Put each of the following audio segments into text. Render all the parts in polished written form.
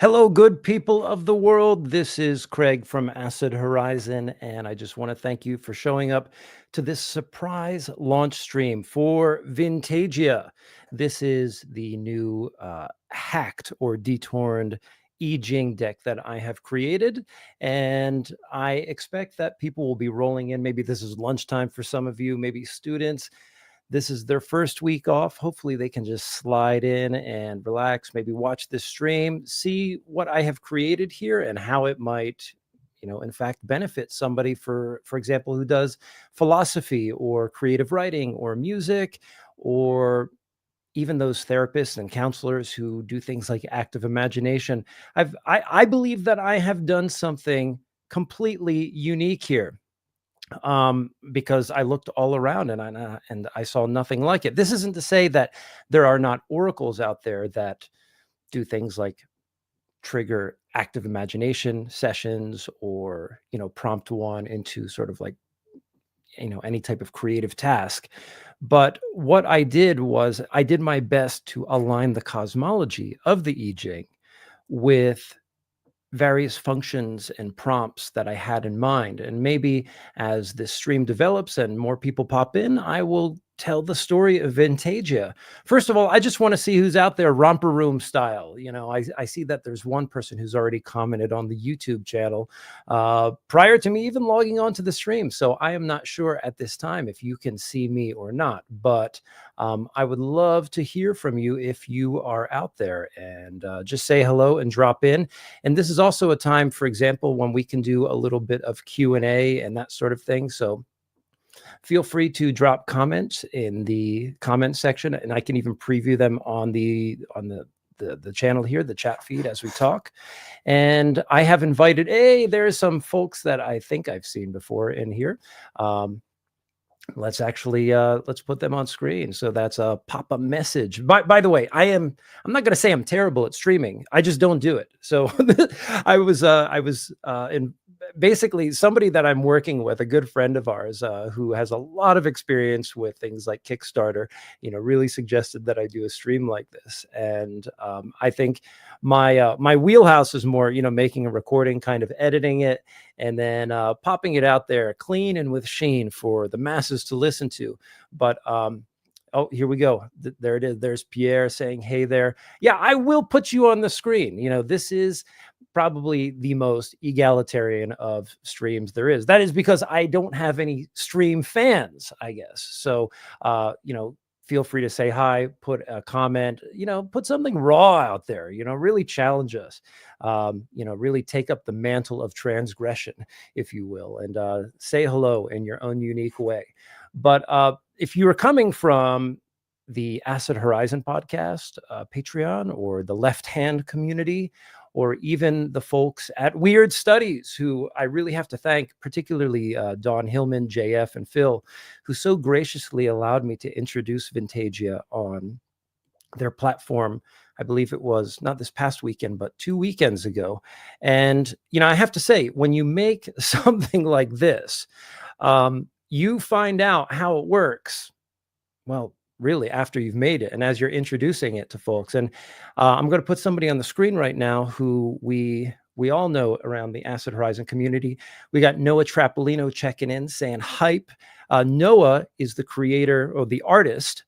Hello, good people of the world. This is Craig from Acid Horizon, and I just want to thank you for showing up to this surprise launch stream for Vintagia. This is the new hacked or detorned Ching deck that I have created, and I expect that people will be rolling in. Maybe this is lunchtime for some of you, maybe students. This is their first week off. Hopefully they can just slide in and relax, maybe watch this stream, see what I have created here and how it might, in fact, benefit somebody, for example, who does philosophy or creative writing or music, or even those therapists and counselors who do things like active imagination. I believe that I have done something completely unique here, because I looked all around and I saw nothing like it. This isn't to say that there are not oracles out there that do things like trigger active imagination sessions, or prompt one into sort of like any type of creative task. But what I did was I did my best to align the cosmology of the I Ching with various functions and prompts that I had in mind. And maybe as this stream develops and more people pop in, I will tell the story of Vintagia. First of all, I just want to see who's out there romper room style. I see that there's one person who's already commented on the YouTube channel prior to me even logging on to the stream. So I am not sure at this time if you can see me or not, but I would love to hear from you if you are out there, and just say hello and drop in. And this is also a time, for example, when we can do a little bit of Q&A and that sort of thing. So feel free to drop comments in the comment section, and I can even preview them on the channel here, the chat feed, as we talk. And I have invited, there's some folks that I think I've seen before in here. Let's actually let's put them on screen. So that's a pop-up message. By the way, I'm not going to say I'm terrible at streaming. I just don't do it. So I was in basically somebody that I'm working with, a good friend of ours who has a lot of experience with things like Kickstarter, really suggested that I do a stream like this. And I think my wheelhouse is more, making a recording, kind of editing it, and then popping it out there clean and with sheen for the masses to listen to. But oh, here we go. There it is. There's Pierre saying, hey there. Yeah, I will put you on the screen. This is probably the most egalitarian of streams there is. That is because I don't have any stream fans, I guess. So, feel free to say hi, put a comment, put something raw out there, really challenge us, really take up the mantle of transgression, if you will, and say hello in your own unique way. But if you are coming from the Acid Horizon podcast, Patreon, or the Left Hand community, or even the folks at Weird Studies, who I really have to thank, particularly Don Hillman, JF, and Phil, who so graciously allowed me to introduce Vintagia on their platform. I believe it was not this past weekend, but 2 weekends ago. And, I have to say, when you make something like this, you find out how it works, well, really after you've made it and as you're introducing it to folks. And I'm going to put somebody on the screen right now who we all know around the Acid Horizon community. We got Noah Trapolino checking in saying hype. Noah is the creator or the artist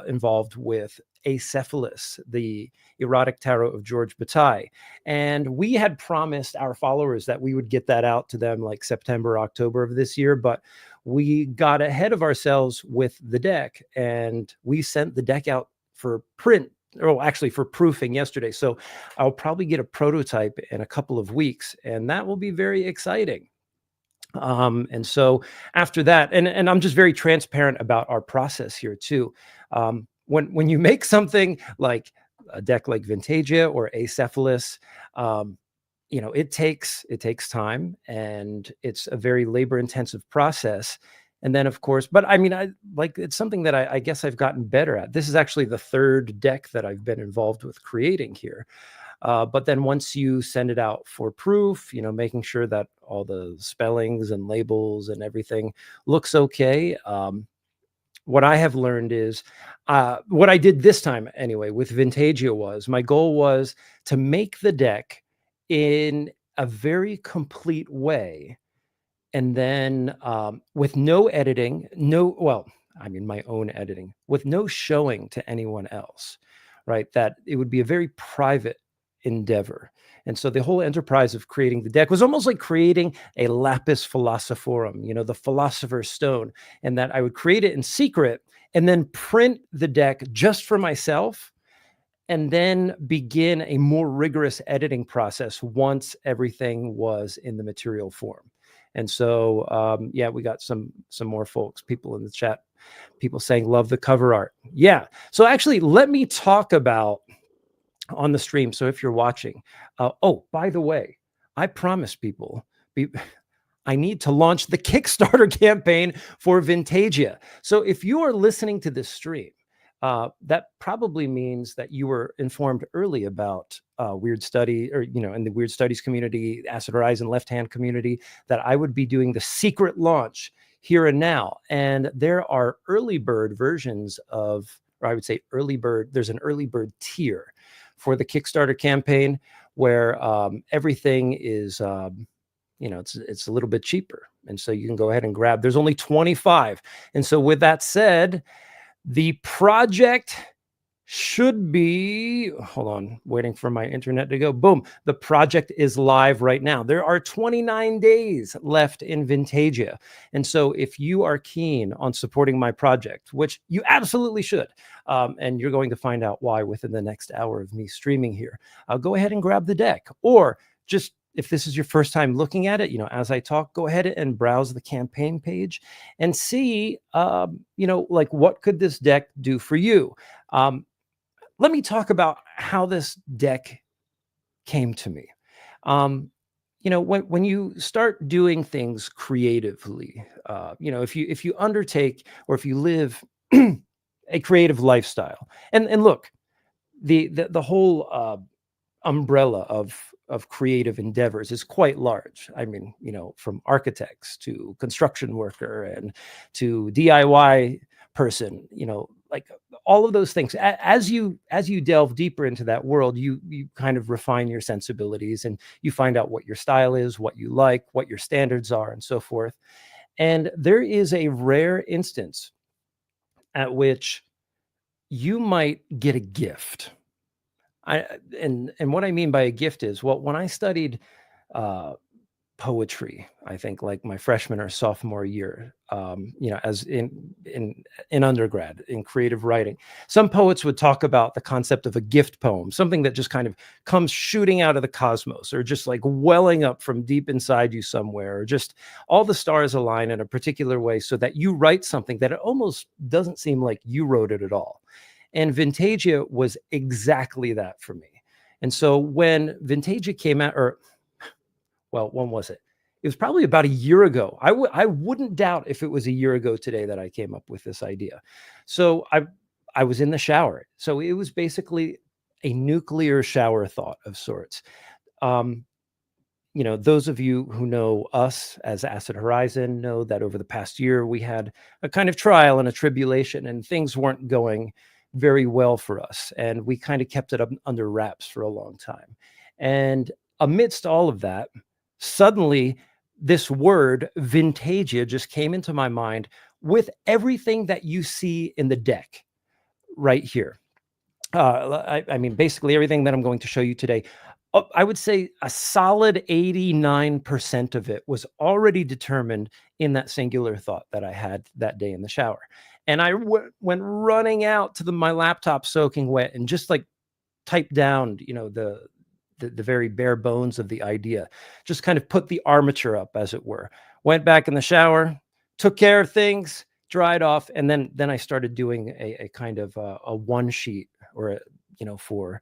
involved with Acephalus, the erotic tarot of George Bataille. And we had promised our followers that we would get that out to them like September, October of this year, but we got ahead of ourselves with the deck, and we sent the deck out for print, or actually for proofing yesterday. So I'll probably get a prototype in a couple of weeks, and that will be very exciting. And so after that, and I'm just very transparent about our process here too. When you make something like a deck like Vintagia or Acephalus, it takes time, and it's a very labor intensive process. And then of course, but I mean, it's something that I guess I've gotten better at. This is actually the third deck that I've been involved with creating here. But then once you send it out for proof, making sure that all the spellings and labels and everything looks okay. what I have learned is what I did this time anyway with Vintagia was my goal was to make the deck in a very complete way, and then with no editing, I mean my own editing, with no showing to anyone else, right? That it would be a very private endeavor. And so the whole enterprise of creating the deck was almost like creating a lapis philosophorum, the philosopher's stone, and that I would create it in secret and then print the deck just for myself, and then begin a more rigorous editing process once everything was in the material form. And so, yeah, we got some more folks, people in the chat, people saying love the cover art. Yeah. So actually, let me talk about on the stream. So if you're watching, oh, by the way, I promise people, I need to launch the Kickstarter campaign for Vintagia. So if you are listening to this stream, that probably means that you were informed early about Weird Study, or, in the Weird Studies community, Acid Horizon Left Hand community, that I would be doing the secret launch here and now. And there are early bird versions of, or I would say early bird, there's an early bird tier for the Kickstarter campaign where everything is, it's a little bit cheaper. And so you can go ahead and grab, there's only 25. And so with that said, the project should be, hold on, waiting for my internet to go. Boom. The project is live right now. There are 29 days left in Vintagia. And so if you are keen on supporting my project, which you absolutely should, and you're going to find out why within the next hour of me streaming here, go ahead and grab the deck. Or just, if this is your first time looking at it, as I talk, go ahead and browse the campaign page and see, like, what could this deck do for you? Let me talk about how this deck came to me. When you start doing things creatively, if you undertake, or if you live a creative lifestyle, and look, the whole umbrella of creative endeavors is quite large. I mean, from architects to construction worker and to DIY person, like all of those things. As you delve deeper into that world, you kind of refine your sensibilities, and you find out what your style is, what you like, what your standards are, and so forth. And there is a rare instance at which you might get a gift. And what I mean by a gift is, well, when I studied poetry, I think like my freshman or sophomore year, as in undergrad in creative writing, some poets would talk about the concept of a gift poem, something that just kind of comes shooting out of the cosmos, or just like welling up from deep inside you somewhere, or just all the stars align in a particular way so that you write something that it almost doesn't seem like you wrote it at all. And Vintagia was exactly that for me. And so when Vintagia came out, when was it? It was probably about a year ago. I wouldn't doubt if it was a year ago today that I came up with this idea. So I was in the shower. So it was basically a nuclear shower thought of sorts. Those of you who know us as Acid Horizon know that over the past year, we had a kind of trial and a tribulation, and things weren't going very well for us. And we kind of kept it up under wraps for a long time. And amidst all of that, suddenly this word Vintagia just came into my mind with everything that you see in the deck right here. I mean, basically everything that I'm going to show you today. I would say a solid 89% of it was already determined in that singular thought that I had that day in the shower. And I went running out to my laptop soaking wet and just like typed down, the very bare bones of the idea, just kind of put the armature up, as it were. Went back in the shower, took care of things, dried off, and then I started doing a kind of a one sheet, or for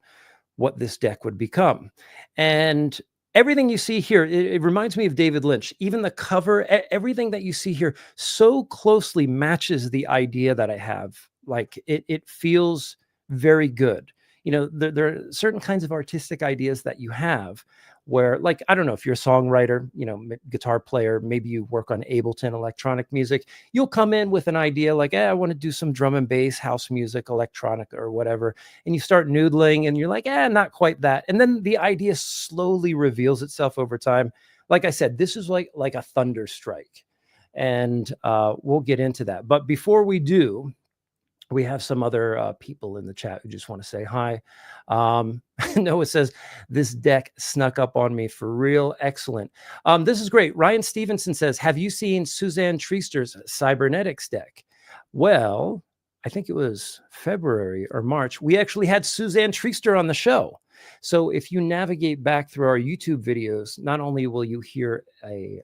what this deck would become. And everything you see here, it reminds me of David Lynch. Even the cover, everything that you see here so closely matches the idea that I have. Like it feels very good. There are certain kinds of artistic ideas that you have where, like, I don't know if you're a songwriter, guitar player, maybe you work on Ableton electronic music. You'll come in with an idea like, I want to do some drum and bass, house music, electronic or whatever. And you start noodling and you're like, not quite that. And then the idea slowly reveals itself over time. Like I said, this is like a thunder strike. And we'll get into that. But before we do, we have some other people in the chat who just want to say hi. Noah says, this deck snuck up on me for real. Excellent. This is great. Ryan Stevenson says, have you seen Suzanne Triester's Cybernetics deck? Well, I think it was February or March. We actually had Suzanne Triester on the show. So if you navigate back through our YouTube videos, not only will you hear an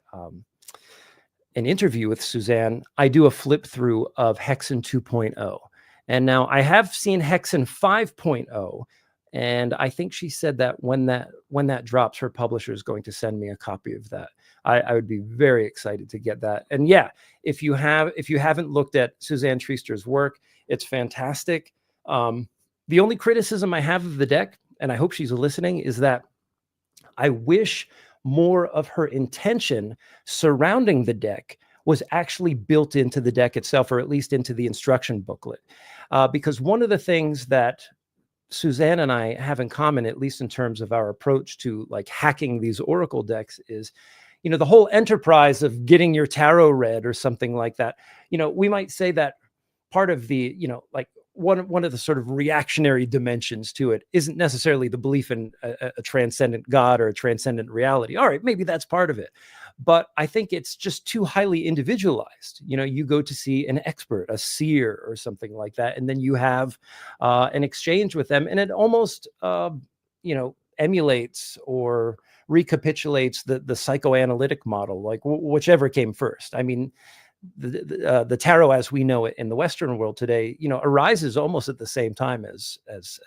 interview with Suzanne, I do a flip through of Hexen 2.0. And now I have seen Hexen 5.0, and I think she said that when that drops, her publisher is going to send me a copy of that. I would be very excited to get that. And yeah, if you haven't looked at Suzanne Triester's work, it's fantastic. The only criticism I have of the deck, and I hope she's listening, is that I wish more of her intention surrounding the deck was actually built into the deck itself, or at least into the instruction booklet. Because one of the things that Suzanne and I have in common, at least in terms of our approach to like hacking these Oracle decks, is, the whole enterprise of getting your tarot read or something like that. We might say that part of the, like one of the sort of reactionary dimensions to it isn't necessarily the belief in a transcendent God or a transcendent reality. All right, maybe that's part of it. But I think it's just too highly individualized. You go to see an expert, a seer or something like that, and then you have an exchange with them, and it almost, emulates or recapitulates the psychoanalytic model, like whichever came first. I mean, the tarot as we know it in the Western world today, arises almost at the same time as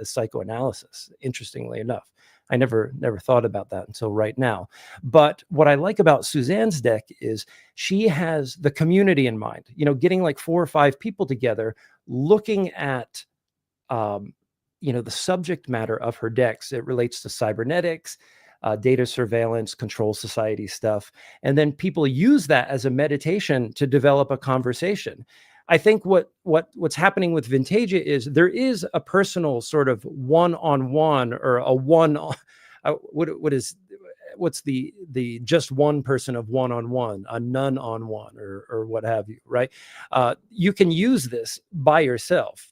psychoanalysis, interestingly enough. I never thought about that until right now. But what I like about Suzanne's deck is she has the community in mind, getting like 4 or 5 people together, looking at, the subject matter of her decks. It relates to cybernetics, data surveillance, control society stuff. And then people use that as a meditation to develop a conversation. I think what's happening with Vintagia is there is a personal sort of one-on-one, or a one, what's the just one person of one-on-one, a none-on-one, or what have you, right? You can use this by yourself,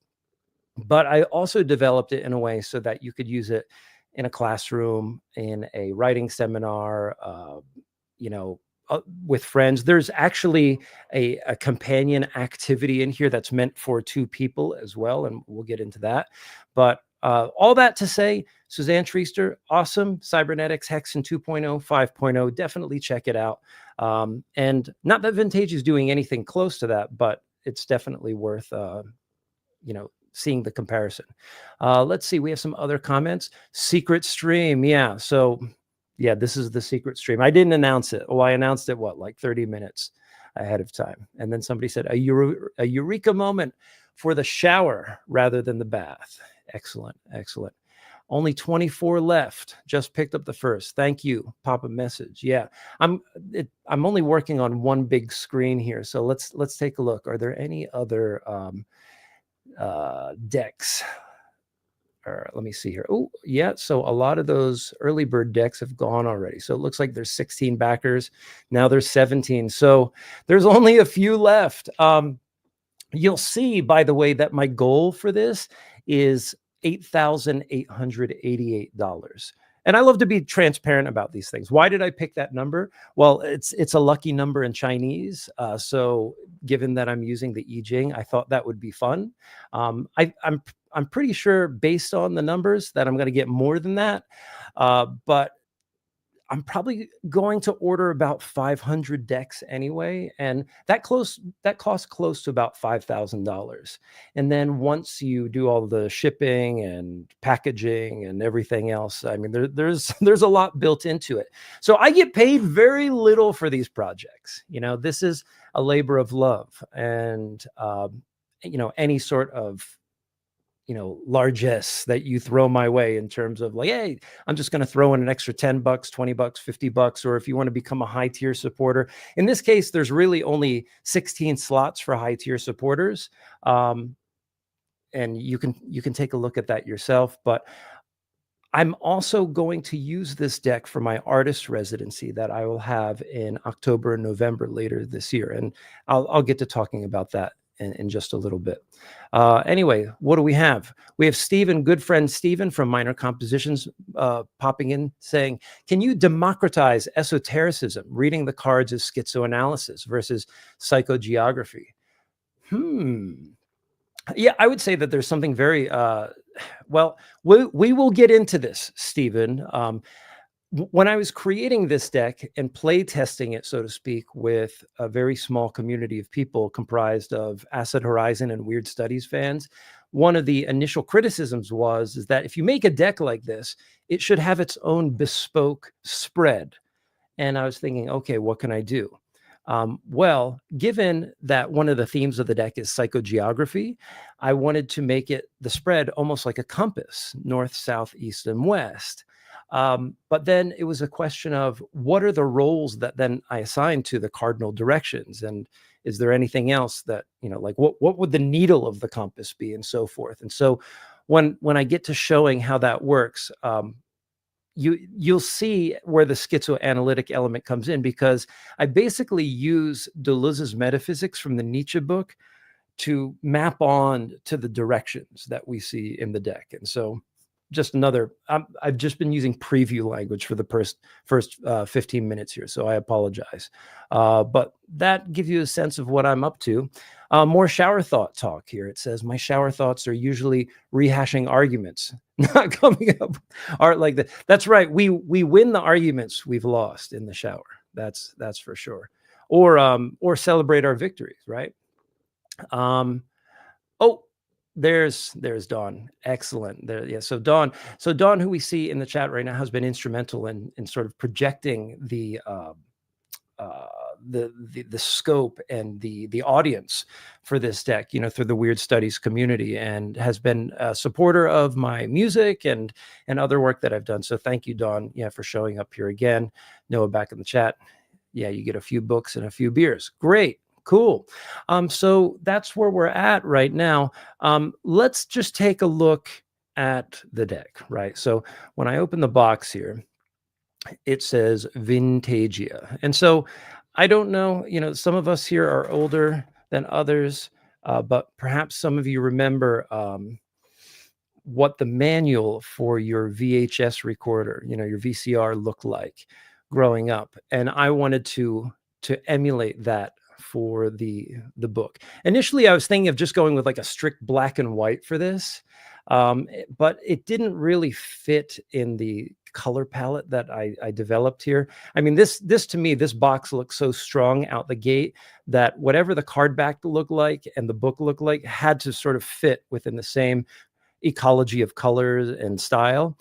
but I also developed it in a way so that you could use it in a classroom, in a writing seminar, with friends. There's actually a companion activity in here that's meant for 2 people as well, and we'll get into that. But all that to say, Suzanne Triester, awesome. Cybernetics, Hexen 2.0, 5.0, definitely check it out. And not that Vintagia is doing anything close to that, but it's definitely worth, seeing the comparison. Let's see, we have some other comments. Secret stream, yeah. So yeah, this is the secret stream. I didn't announce it. Well, I announced it, like 30 minutes ahead of time. And then somebody said, a eureka moment for the shower rather than the bath. Excellent, excellent. Only 24 left. Just picked up the first. Thank you. Pop a message. Yeah, I'm only working on one big screen here. So let's take a look. Are there any other decks? Let me see here. Oh, yeah. So a lot of those early bird decks have gone already. So it looks like there's 16 backers. Now there's 17. So there's only a few left. You'll see, by the way, that my goal for this is $8,888. And I love to be transparent about these things. Why did I pick that number? Well, it's a lucky number in Chinese. So given that I'm using the I Ching, I thought that would be fun. I'm pretty sure, based on the numbers, that I'm going to get more than that. But I'm probably going to order about 500 decks anyway, and that costs close to about $5,000. And then once you do all the shipping and packaging and everything else, I mean, there's a lot built into it. So I get paid very little for these projects. This is a labor of love, and any sort of largesse that you throw my way in terms of like, hey, I'm just going to throw in an extra $10, $20, $50, or if you want to become a high tier supporter. In this case, there's really only 16 slots for high tier supporters. And you can take a look at that yourself. But I'm also going to use this deck for my artist residency that I will have in October and November later this year. And I'll get to talking about that in just a little bit. Anyway, what do we have? We have Stephen, good friend Stephen from Minor Compositions, popping in saying, can you democratize esotericism, reading the cards as schizoanalysis versus psychogeography? Yeah, I would say that there's something very, well, we will get into this, Stephen. When I was creating this deck and play testing it, so to speak, with a very small community of people comprised of Acid Horizon and Weird Studies fans, one of the initial criticisms is that if you make a deck like this, it should have its own bespoke spread. And I was thinking, okay, what can I do? Well, given that one of the themes of the deck is psychogeography, I wanted to make it the spread almost like a compass, north, south, east, and west. But then it was a question of what are the roles that then I assigned to the cardinal directions, and is there anything else that, like what would the needle of the compass be, and so forth. And so when I get to showing how that works, you'll see where the schizoanalytic element comes in, because I basically use Deleuze's metaphysics from the Nietzsche book to map on to the directions that we see in the deck. And so just I've just been using preview language for the first 15 minutes here, so I apologize. But that gives you a sense of what I'm up to. More shower thought talk here. It says, my shower thoughts are usually rehashing arguments, not coming up art like that. That's right. We win the arguments we've lost in the shower. That's for sure. Or celebrate our victories, right? Oh, there's Dawn. Excellent. There, yeah. So Dawn, who we see in the chat right now, has been instrumental in sort of projecting the scope and the audience for this deck, through the Weird Studies community, and has been a supporter of my music and other work that I've done. So thank you, Dawn, for showing up here again. Noah back in the chat. Yeah, you get a few books and a few beers. Great. Cool. So that's where we're at right now. Let's just take a look at the deck, right? So when I open the box here, it says Vintagia. And so I don't know, some of us here are older than others, but perhaps some of you remember what the manual for your VHS recorder, your VCR looked like growing up. And I wanted to emulate that for the book. Initially, I was thinking of just going with like a strict black and white for this, but it didn't really fit in the color palette that I developed here. I mean, this to me, this box looks so strong out the gate that whatever the card back looked like and the book looked like had to sort of fit within the same ecology of colors and style.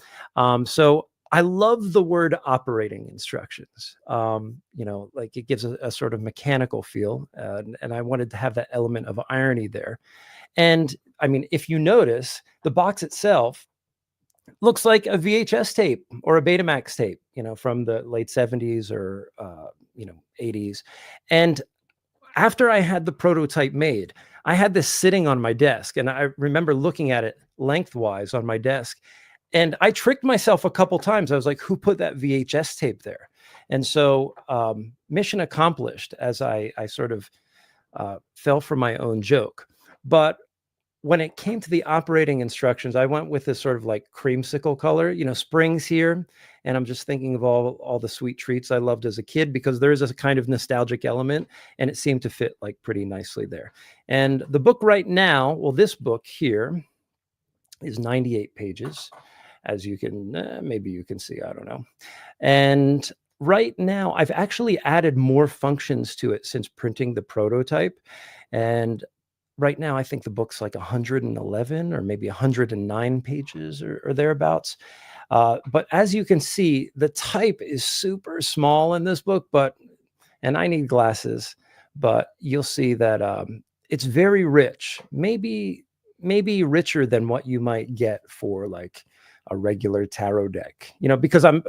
So I love the word operating instructions. Like it gives a sort of mechanical feel, and I wanted to have that element of irony there. And I mean, if you notice, the box itself looks like a VHS tape or a Betamax tape, from the late 70s or 80s. And after I had the prototype made, I had this sitting on my desk, and I remember looking at it lengthwise on my desk. And I tricked myself a couple times. I was like, who put that VHS tape there? And so mission accomplished, as I sort of fell for my own joke. But when it came to the operating instructions, I went with this sort of like creamsicle color, spring's here. And I'm just thinking of all the sweet treats I loved as a kid, because there is a kind of nostalgic element, and it seemed to fit like pretty nicely there. And the book right now, well, this book here is 98 pages, as you can, maybe you can see, I don't know. And right now, I've actually added more functions to it since printing the prototype. And right now, I think the book's like 111 or maybe 109 pages or thereabouts. But as you can see, the type is super small in this book, and I need glasses, but you'll see that it's very rich. Maybe maybe richer than what you might get for like a regular tarot deck, because I'm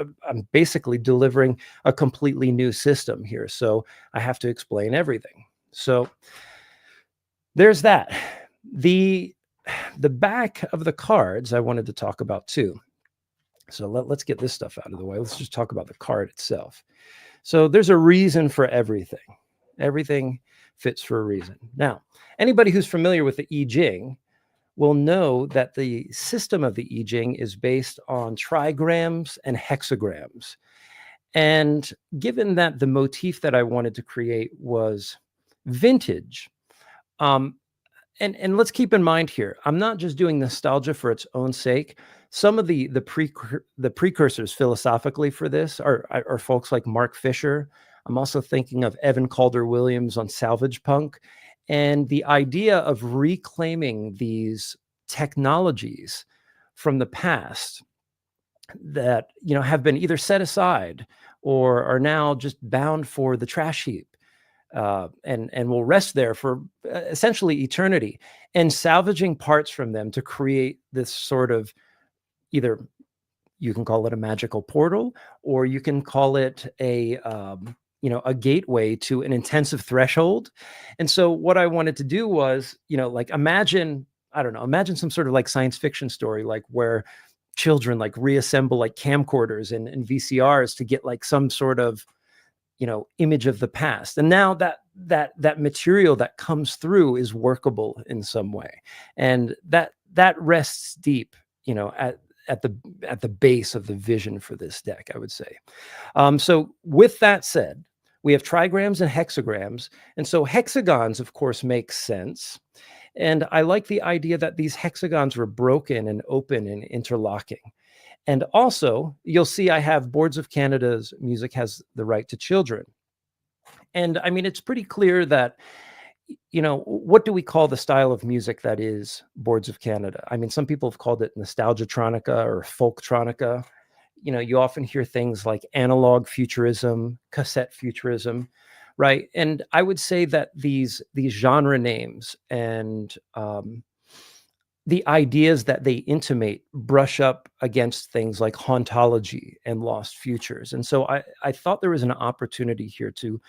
basically delivering a completely new system here. So I have to explain everything. So there's that. The the back of the cards I wanted to talk about too. So let's get this stuff out of the way. Let's just talk about the card itself. So there's a reason for everything. Everything fits for a reason. Now, anybody who's familiar with the I Ching will know that the system of the I Ching is based on trigrams and hexagrams. And given that the motif that I wanted to create was vintage, um, and let's keep in mind here, I'm not just doing nostalgia for its own sake. Some of the precursors philosophically for this are folks like Mark Fisher. I'm also thinking of Evan Calder Williams on Salvage Punk, and the idea of reclaiming these technologies from the past that have been either set aside or are now just bound for the trash heap, and will rest there for essentially eternity, and salvaging parts from them to create this sort of, either you can call it a magical portal, or you can call it a gateway to an intensive threshold. And so what I wanted to do was, like, imagine, I don't know, imagine some sort of like science fiction story, like where children like reassemble like camcorders and VCRs to get like some sort of image of the past, and now that material that comes through is workable in some way, and that rests deep, at the base of the vision for this deck, I would say. So with that said, we have trigrams and hexagrams, and so hexagons of course make sense, and I like the idea that these hexagons were broken and open and interlocking. And also, you'll see I have Boards of Canada's Music Has the Right to Children. And I mean, it's pretty clear that, what do we call the style of music that is Boards of Canada? I mean, some people have called it nostalgia-tronica or folktronica. You often hear things like analog futurism, cassette futurism, right? And I would say that these genre names and the ideas that they intimate brush up against things like hauntology and lost futures. And so I thought there was an opportunity here to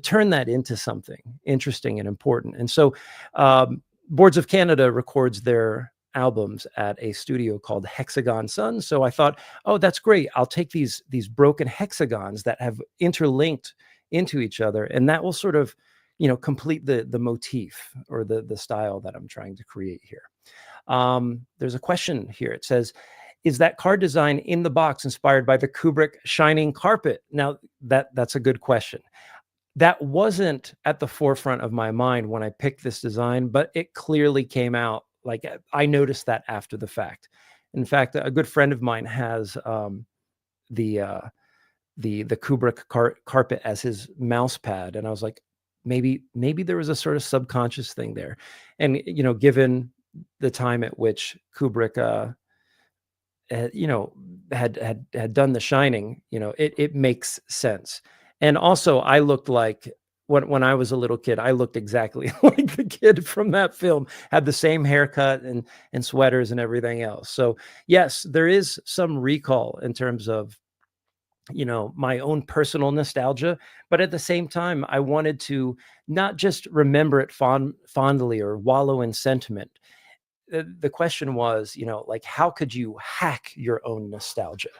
turn that into something interesting and important. And so Boards of Canada records their albums at a studio called Hexagon Sun. So I thought, oh, that's great. I'll take these broken hexagons that have interlinked into each other, and that will sort of, complete the motif or the style that I'm trying to create here. There's a question here. It says, is that card design in the box inspired by the Kubrick Shining Carpet? Now, that's a good question. That wasn't at the forefront of my mind when I picked this design, but it clearly came out. Like, I noticed that after the fact. In fact, a good friend of mine has the Kubrick carpet as his mouse pad, and I was like, maybe there was a sort of subconscious thing there. And given the time at which Kubrick had done The Shining, it makes sense. And also, I looked like, when I was a little kid, I looked exactly like the kid from that film, had the same haircut and sweaters and everything else. So yes, there is some recall in terms of my own personal nostalgia, but at the same time, I wanted to not just remember it fondly or wallow in sentiment. The question was, like, how could you hack your own nostalgia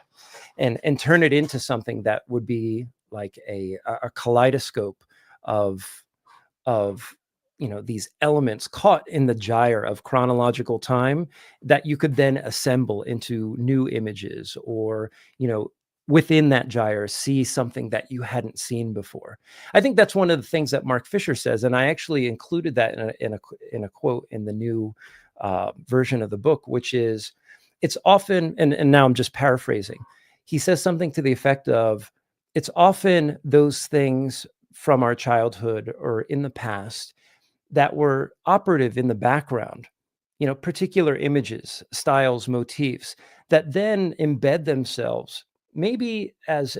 and turn it into something that would be like a kaleidoscope of these elements caught in the gyre of chronological time that you could then assemble into new images, or within that gyre see something that you hadn't seen before. I think that's one of the things that Mark Fisher says, and I actually included that in a quote in the new version of the book, which is, it's often, and now I'm just paraphrasing, he says something to the effect of, it's often those things from our childhood or in the past that were operative in the background, particular images, styles, motifs that then embed themselves maybe as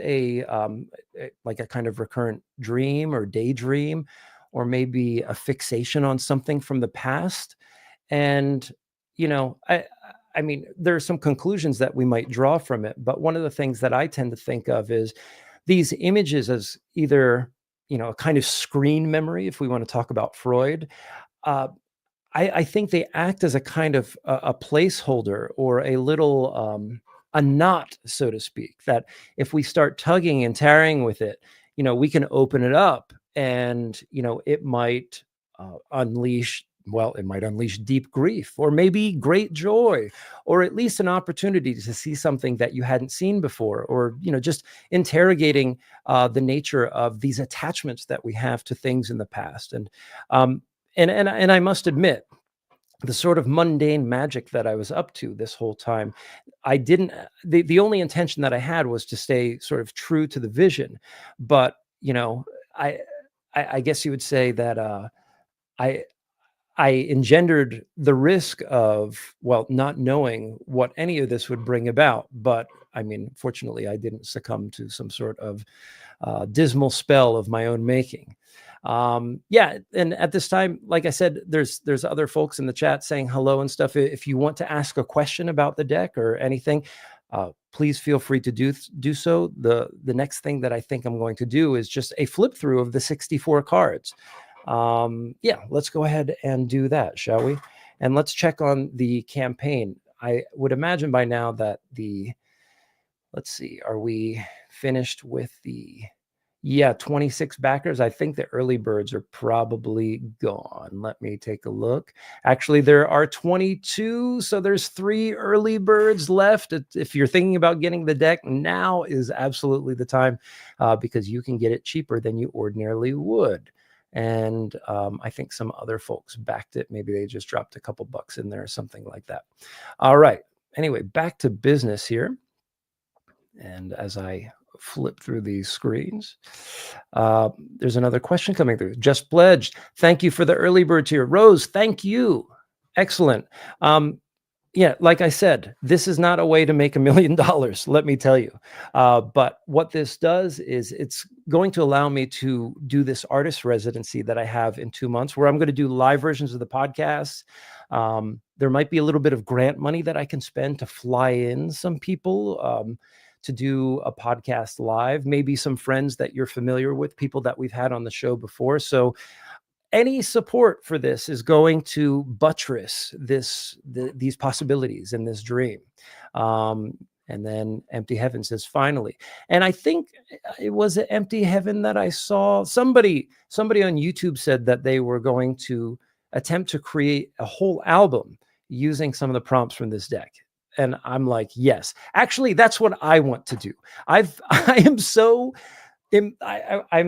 like a kind of recurrent dream or daydream, or maybe a fixation on something from the past. And you know, I mean, there are some conclusions that we might draw from it, but one of the things that I tend to think of is these images as either, a kind of screen memory, if we want to talk about Freud. Uh, I think they act as a kind of a placeholder or a little a knot, so to speak, that if we start tugging and tearing with it, we can open it up and, it might unleash, well, it might unleash deep grief or maybe great joy, or at least an opportunity to see something that you hadn't seen before, or, just interrogating the nature of these attachments that we have to things in the past. Um, and I must admit, the sort of mundane magic that I was up to this whole time, I didn't. The only intention that I had was to stay sort of true to the vision, but I I guess you would say that I I engendered the risk of, well, not knowing what any of this would bring about. But I mean, fortunately, I didn't succumb to some sort of dismal spell of my own making. Yeah, and at this time, like I said, there's other folks in the chat saying hello and stuff. If you want to ask a question about the deck or anything, please feel free to do so. The next thing that I think I'm going to do is just a flip through of the 64 cards. Yeah, let's go ahead and do that, shall we? And let's check on the campaign. I would imagine by now that let's see, are we finished with yeah, 26 backers? I think the early birds are probably gone. Let me take a look. Actually, there are 22, so there's 3 early birds left. If you're thinking about getting the deck, now is absolutely the time, because you can get it cheaper than you ordinarily would. And I think some other folks backed it. Maybe they just dropped a couple bucks in there or something like that. All right. Anyway, back to business here. And as I flip through these screens, there's another question coming through. Just pledged. Thank you for the early bird tier. Rose, thank you. Excellent. Yeah, like I said, this is not a way to make $1 million, let me tell you. But what this does is it's going to allow me to do this artist residency that I have in 2 months, where I'm going to do live versions of the podcast. There might be a little bit of grant money that I can spend to fly in some people to do a podcast live, maybe some friends that you're familiar with, people that we've had on the show before. So any support for this is going to buttress these possibilities in this dream. And then Empty Heaven says, finally. And I think it was at Empty Heaven that I saw somebody on YouTube said that they were going to attempt to create a whole album using some of the prompts from this deck. And I'm like, yes, actually, that's what I want to do. I'm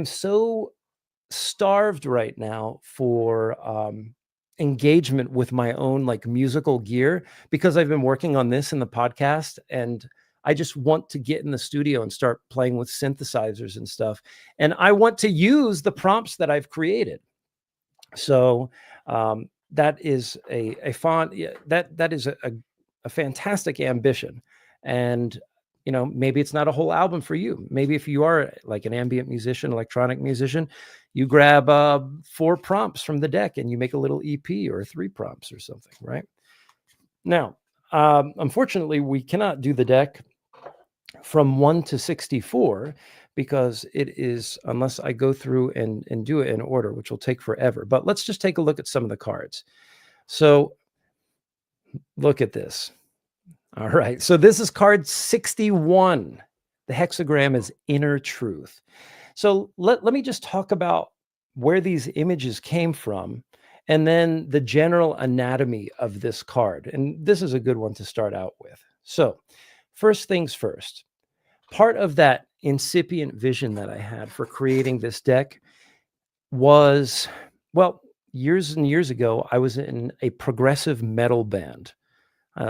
so starved right now for engagement with my own like musical gear, because I've been working on this in the podcast, and I just want to get in the studio and start playing with synthesizers and stuff. And I want to use the prompts that I've created. So that is a font. Yeah, that is a fantastic ambition. And maybe it's not a whole album for you. Maybe if you are like an ambient musician, electronic musician, you grab 4 prompts from the deck and you make a little EP, or 3 prompts or something, right? Now, unfortunately, we cannot do the deck from 1 to 64 because it is, unless I go through and do it in order, which will take forever. But let's just take a look at some of the cards. So look at this. All right. So this is card 61. The hexagram is Inner Truth. So let me just talk about where these images came from, and then the general anatomy of this card. And this is a good one to start out with. So first things first, part of that incipient vision that I had for creating this deck was, well, years and years ago, I was in a progressive metal band.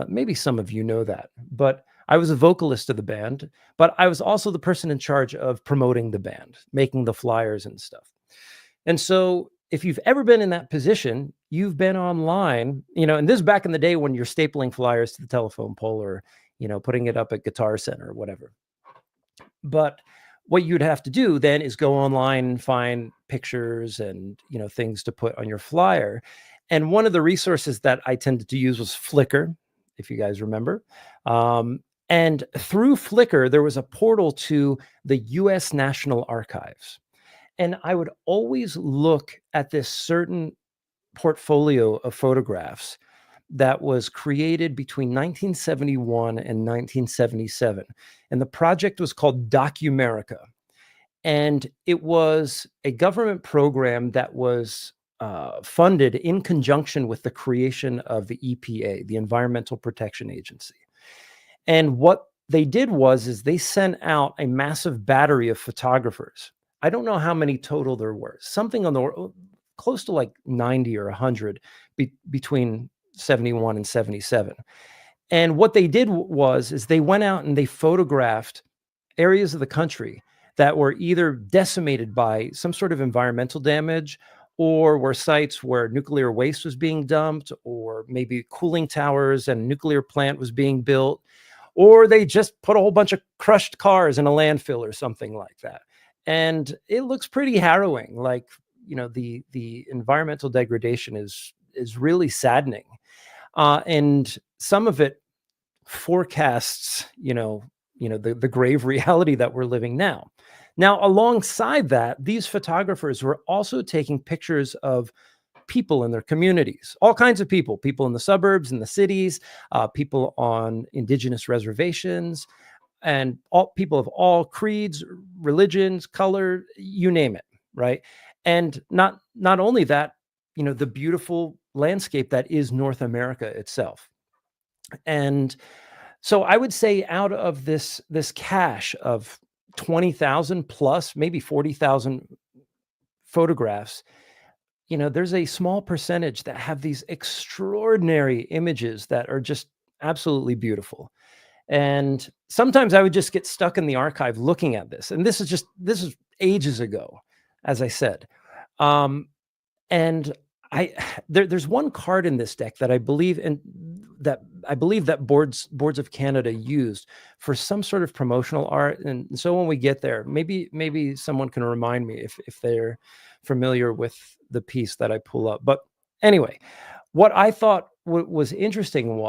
Maybe some of you know that, but I was a vocalist of the band, but I was also the person in charge of promoting the band, making the flyers and stuff. And so if you've ever been in that position, you've been online, and this is back in the day when you're stapling flyers to the telephone pole, or, putting it up at Guitar Center or whatever. But what you'd have to do then is go online and find pictures and, things to put on your flyer. And one of the resources that I tended to use was Flickr, if you guys remember. Um, and through Flickr, there was a portal to the US National Archives. And I would always look at this certain portfolio of photographs that was created between 1971 and 1977. And the project was called Documerica. And it was a government program that was funded in conjunction with the creation of the EPA, the Environmental Protection Agency. And what they did was is they sent out a massive battery of photographers. I don't know how many total there were, something on the close to like 90 or 100 between 71 and 77. And what they did was is they went out and they photographed areas of the country that were either decimated by some sort of environmental damage, or were sites where nuclear waste was being dumped, or maybe cooling towers and nuclear plant was being built, or they just put a whole bunch of crushed cars in a landfill or something like that. And it looks pretty harrowing. Like, the environmental degradation is really saddening. And some of it forecasts, the grave reality that we're living now. Now, alongside that, these photographers were also taking pictures of people in their communities, all kinds of people in the suburbs, in the cities, people on indigenous reservations, and all people of all creeds, religions, color, you name it, right? And not only that, the beautiful landscape that is North America itself. And so I would say out of this cache of 20,000 plus, maybe 40,000 photographs, there's a small percentage that have these extraordinary images that are just absolutely beautiful. And sometimes I would just get stuck in the archive looking at this. And this is ages ago, as I said. And there's one card in this deck that I believe that Boards of Canada used for some sort of promotional art. And so when we get there, maybe someone can remind me if they're familiar with the piece that I pull up. But anyway, what I thought was interesting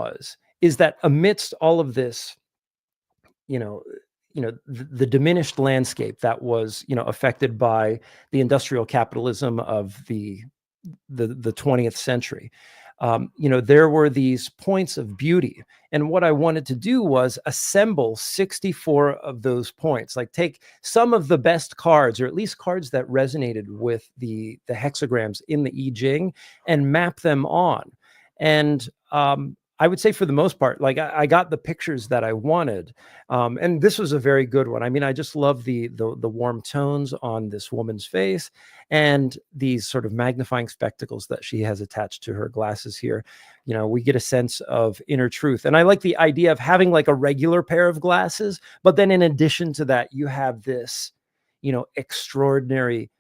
is that amidst all of this, the diminished landscape that was, affected by the industrial capitalism of the 20th century. There were these points of beauty. And what I wanted to do was assemble 64 of those points, like take some of the best cards, or at least cards that resonated with the hexagrams in the I Ching, and map them on. And I would say for the most part, like I got the pictures that I wanted. And this was a very good one. I mean, I just love the warm tones on this woman's face, and these sort of magnifying spectacles that she has attached to her glasses here. We get a sense of inner truth. And I like the idea of having like a regular pair of glasses, but then in addition to that, you have this, extraordinary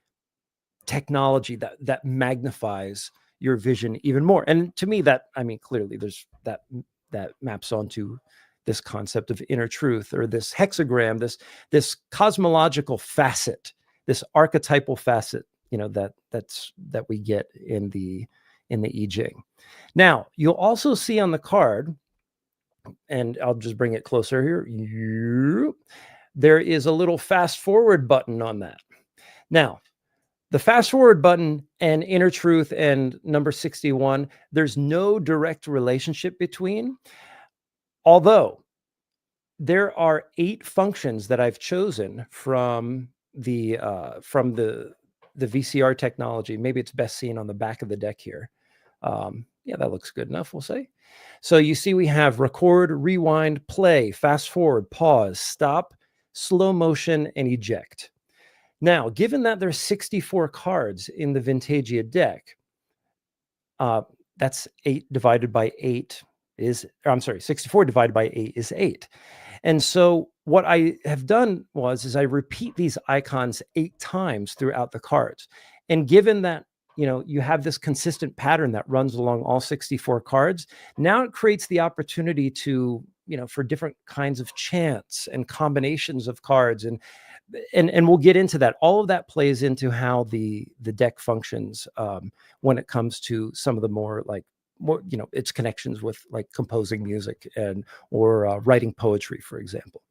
technology that magnifies your vision even more. And to me, clearly there's that maps onto this concept of inner truth, or this hexagram, this cosmological facet, this archetypal facet, that we get in the I Ching. Now, you'll also see on the card, and I'll just bring it closer here. There is a little fast forward button on that. Now, the fast forward button and inner truth and number 61, there's no direct relationship between, although there are 8 functions that I've chosen from the VCR technology. Maybe it's best seen on the back of the deck here. Yeah, that looks good enough, we'll say. So you see we have record, rewind, play, fast forward, pause, stop, slow motion, and eject. Now, given that there's 64 cards in the Vintagia deck, that's 8 divided by 8 is, I'm sorry, 64 divided by 8 is 8. And so what I have done is I repeat these icons 8 times throughout the cards. And given that, you have this consistent pattern that runs along all 64 cards, now it creates the opportunity to, for different kinds of chants and combinations of cards, and and we'll get into that. All of that plays into how the deck functions when it comes to some of the more its connections with like composing music and or writing poetry, for example.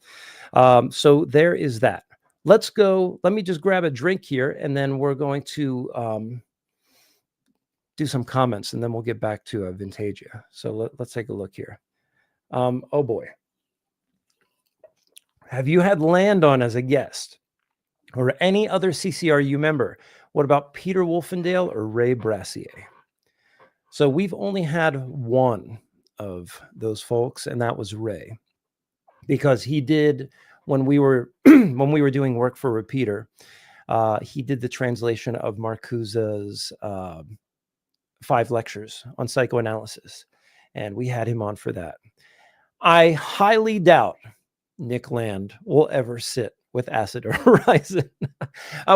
So there is that. Let's go. Let me just grab a drink here, and then we're going to do some comments, and then we'll get back to Vintagia. So let's take a look here. Oh boy. Have you had Land on as a guest or any other CCRU member? What about Peter Wolfendale or Ray Brassier? So we've only had one of those folks, and that was Ray, because he did, when we were when we were doing work for Repeater, he did the translation of Marcuse's 5 lectures on psychoanalysis, and we had him on for that. I highly doubt Nick Land will ever sit with Acid Horizon.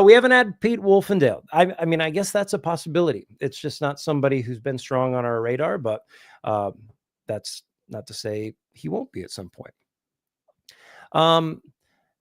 We haven't had Pete Wolfendale. I mean, I guess that's a possibility. It's just not somebody who's been strong on our radar, but that's not to say he won't be at some point.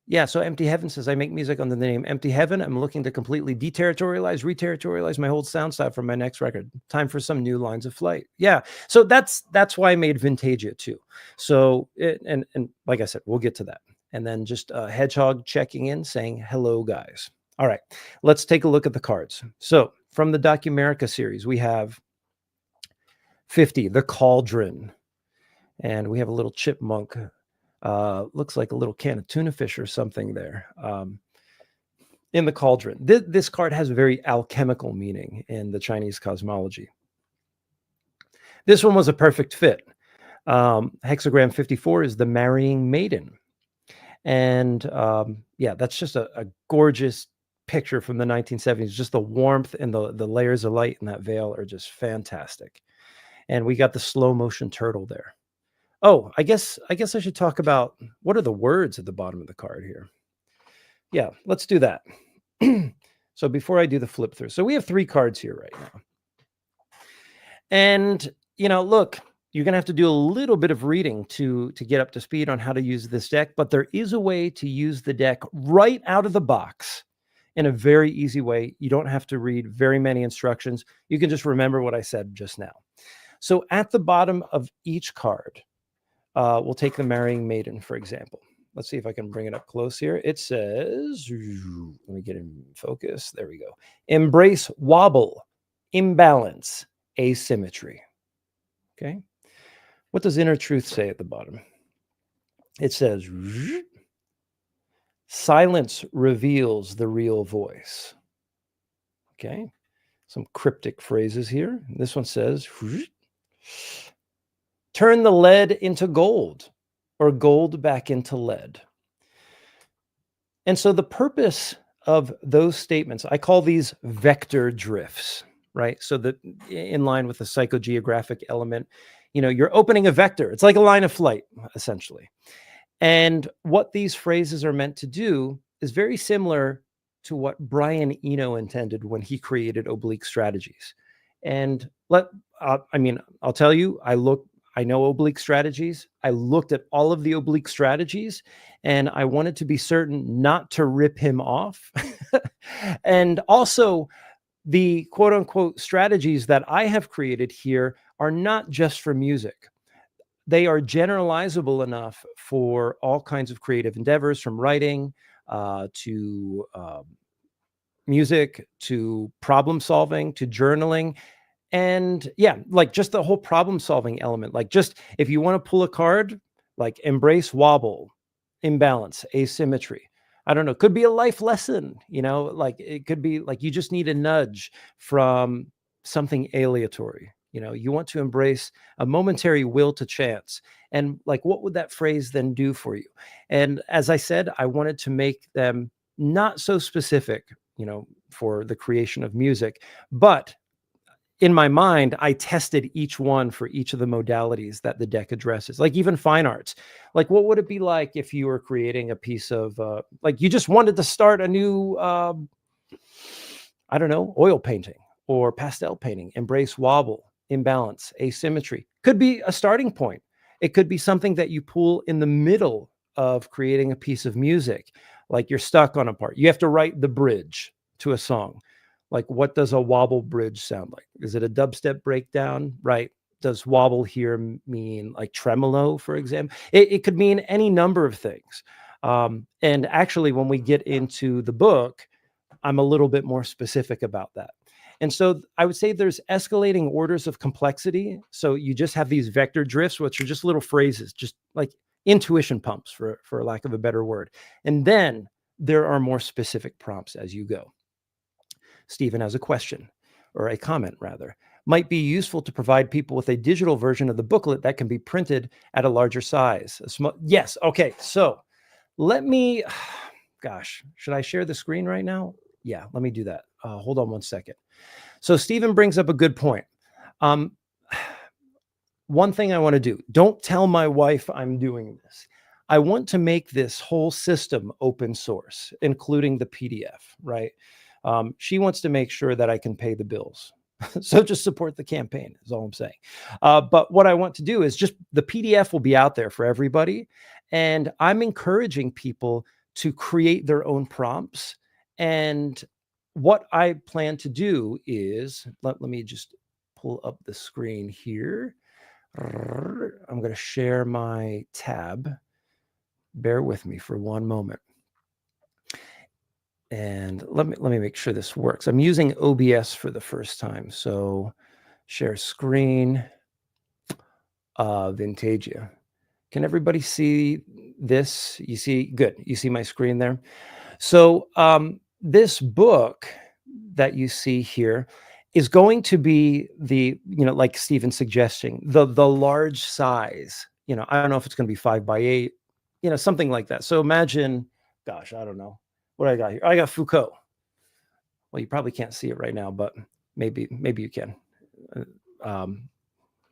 Yeah, so Empty Heaven says, I make music under the name Empty Heaven. I'm looking to completely reterritorialize my whole sound style for my next record. Time for some new lines of flight. Yeah, so that's why I made Vintagia too. So, and like I said, we'll get to that. And then just Hedgehog checking in saying, hello, guys. All right, let's take a look at the cards. So from the Documerica series, we have 50, the Cauldron. And we have a little chipmunk. Looks like a little can of tuna fish or something there in the Cauldron. This card has a very alchemical meaning in the Chinese cosmology. This one was a perfect fit. Hexagram 54 is the Marrying Maiden. And yeah, that's just a gorgeous picture from the 1970s. Just the warmth and the layers of light in that veil are just fantastic. And we got the slow motion turtle there. Oh, I guess I should talk about what are the words at the bottom of the card here. Yeah, let's do that. So before I do the flip through, so we have 3 cards here right now. And, look, you're going to have to do a little bit of reading to get up to speed on how to use this deck, but there is a way to use the deck right out of the box in a very easy way. You don't have to read very many instructions. You can just remember what I said just now. So at the bottom of each card, we'll take the Marrying Maiden, for example. Let's see if I can bring it up close here. It says, let me get in focus. There we go. Embrace wobble, imbalance, asymmetry. Okay. What does Inner Truth say at the bottom? It says, silence reveals the real voice. Okay. Some cryptic phrases here. This one says, turn the lead into gold or gold back into lead. And so the purpose of those statements, I call these vector drifts, right? So that in line with the psychogeographic element, you're opening a vector. It's like a line of flight, essentially. And what these phrases are meant to do is very similar to what Brian Eno intended when he created oblique strategies. And I'll tell you, I know oblique strategies. I looked at all of the oblique strategies, and I wanted to be certain not to rip him off. And also, the quote unquote strategies that I have created here are not just for music. They are generalizable enough for all kinds of creative endeavors, from writing to music, to problem solving, to journaling. And yeah, like just the whole problem solving element, like just if you want to pull a card, like embrace wobble, imbalance, asymmetry. I don't know, could be a life lesson, like it could be like you just need a nudge from something aleatory. You want to embrace a momentary will to chance. And like, what would that phrase then do for you? And as I said, I wanted to make them not so specific, for the creation of music, but in my mind, I tested each one for each of the modalities that the deck addresses, like even fine arts. Like, what would it be like if you were creating a piece of, like you just wanted to start a new, I don't know, oil painting or pastel painting? Embrace wobble, imbalance, asymmetry. Could be a starting point. It could be something that you pull in the middle of creating a piece of music, like you're stuck on a part, you have to write the bridge to a song. Like, what does a wobble bridge sound like? Is it a dubstep breakdown? Right. Does wobble here mean like tremolo, for example? It could mean any number of things. And actually, when we get into the book, I'm a little bit more specific about that. And so I would say there's escalating orders of complexity. So you just have these vector drifts, which are just little phrases, just like intuition pumps, for lack of a better word. And then there are more specific prompts as you go. Stephen has a question, or a comment rather. Might be useful to provide people with a digital version of the booklet that can be printed at a larger size. Yes. Okay. So let me, gosh, should I share the screen right now? Yeah, let me do that. Hold on one second. So Stephen brings up a good point. One thing I want to do, don't tell my wife I'm doing this. I want to make this whole system open source, including the PDF, right? She wants to make sure that I can pay the bills. So just support the campaign is all I'm saying. But what I want to do is just the PDF will be out there for everybody. And I'm encouraging people to create their own prompts. And what I plan to do is, let me just pull up the screen here. I'm going to share my tab. Bear with me for one moment. And let me make sure this works. I'm using OBS for the first time. So share screen, Vintagia. Can everybody see this? You see, good. You see my screen there. So this book that you see here is going to be the, like Stephen's suggesting, the large size. I don't know if it's going to be 5x8, something like that. So imagine, gosh, I don't know what I got here. I got Foucault. Well, you probably can't see it right now, but maybe you can.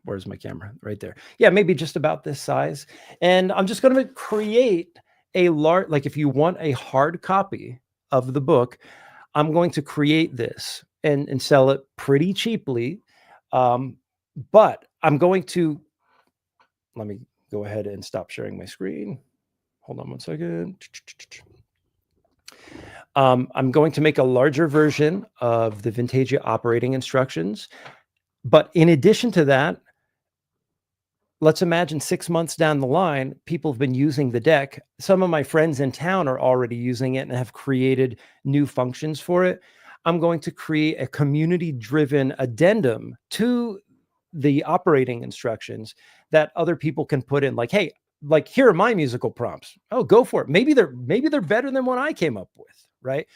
Where's my camera? Right there. Yeah, maybe just about this size. And I'm just going to create a large, like if you want a hard copy of the book, I'm going to create this and sell it pretty cheaply. But I'm going to, let me go ahead and stop sharing my screen. Hold on one second. I'm going to make a larger version of the Vintagia operating instructions. But in addition to that, let's imagine 6 months down the line, people have been using the deck. Some of my friends in town are already using it and have created new functions for it. I'm going to create a community-driven addendum to the operating instructions that other people can put in, like, hey, like, here are my musical prompts. Oh, go for it. Maybe they're better than what I came up with, right?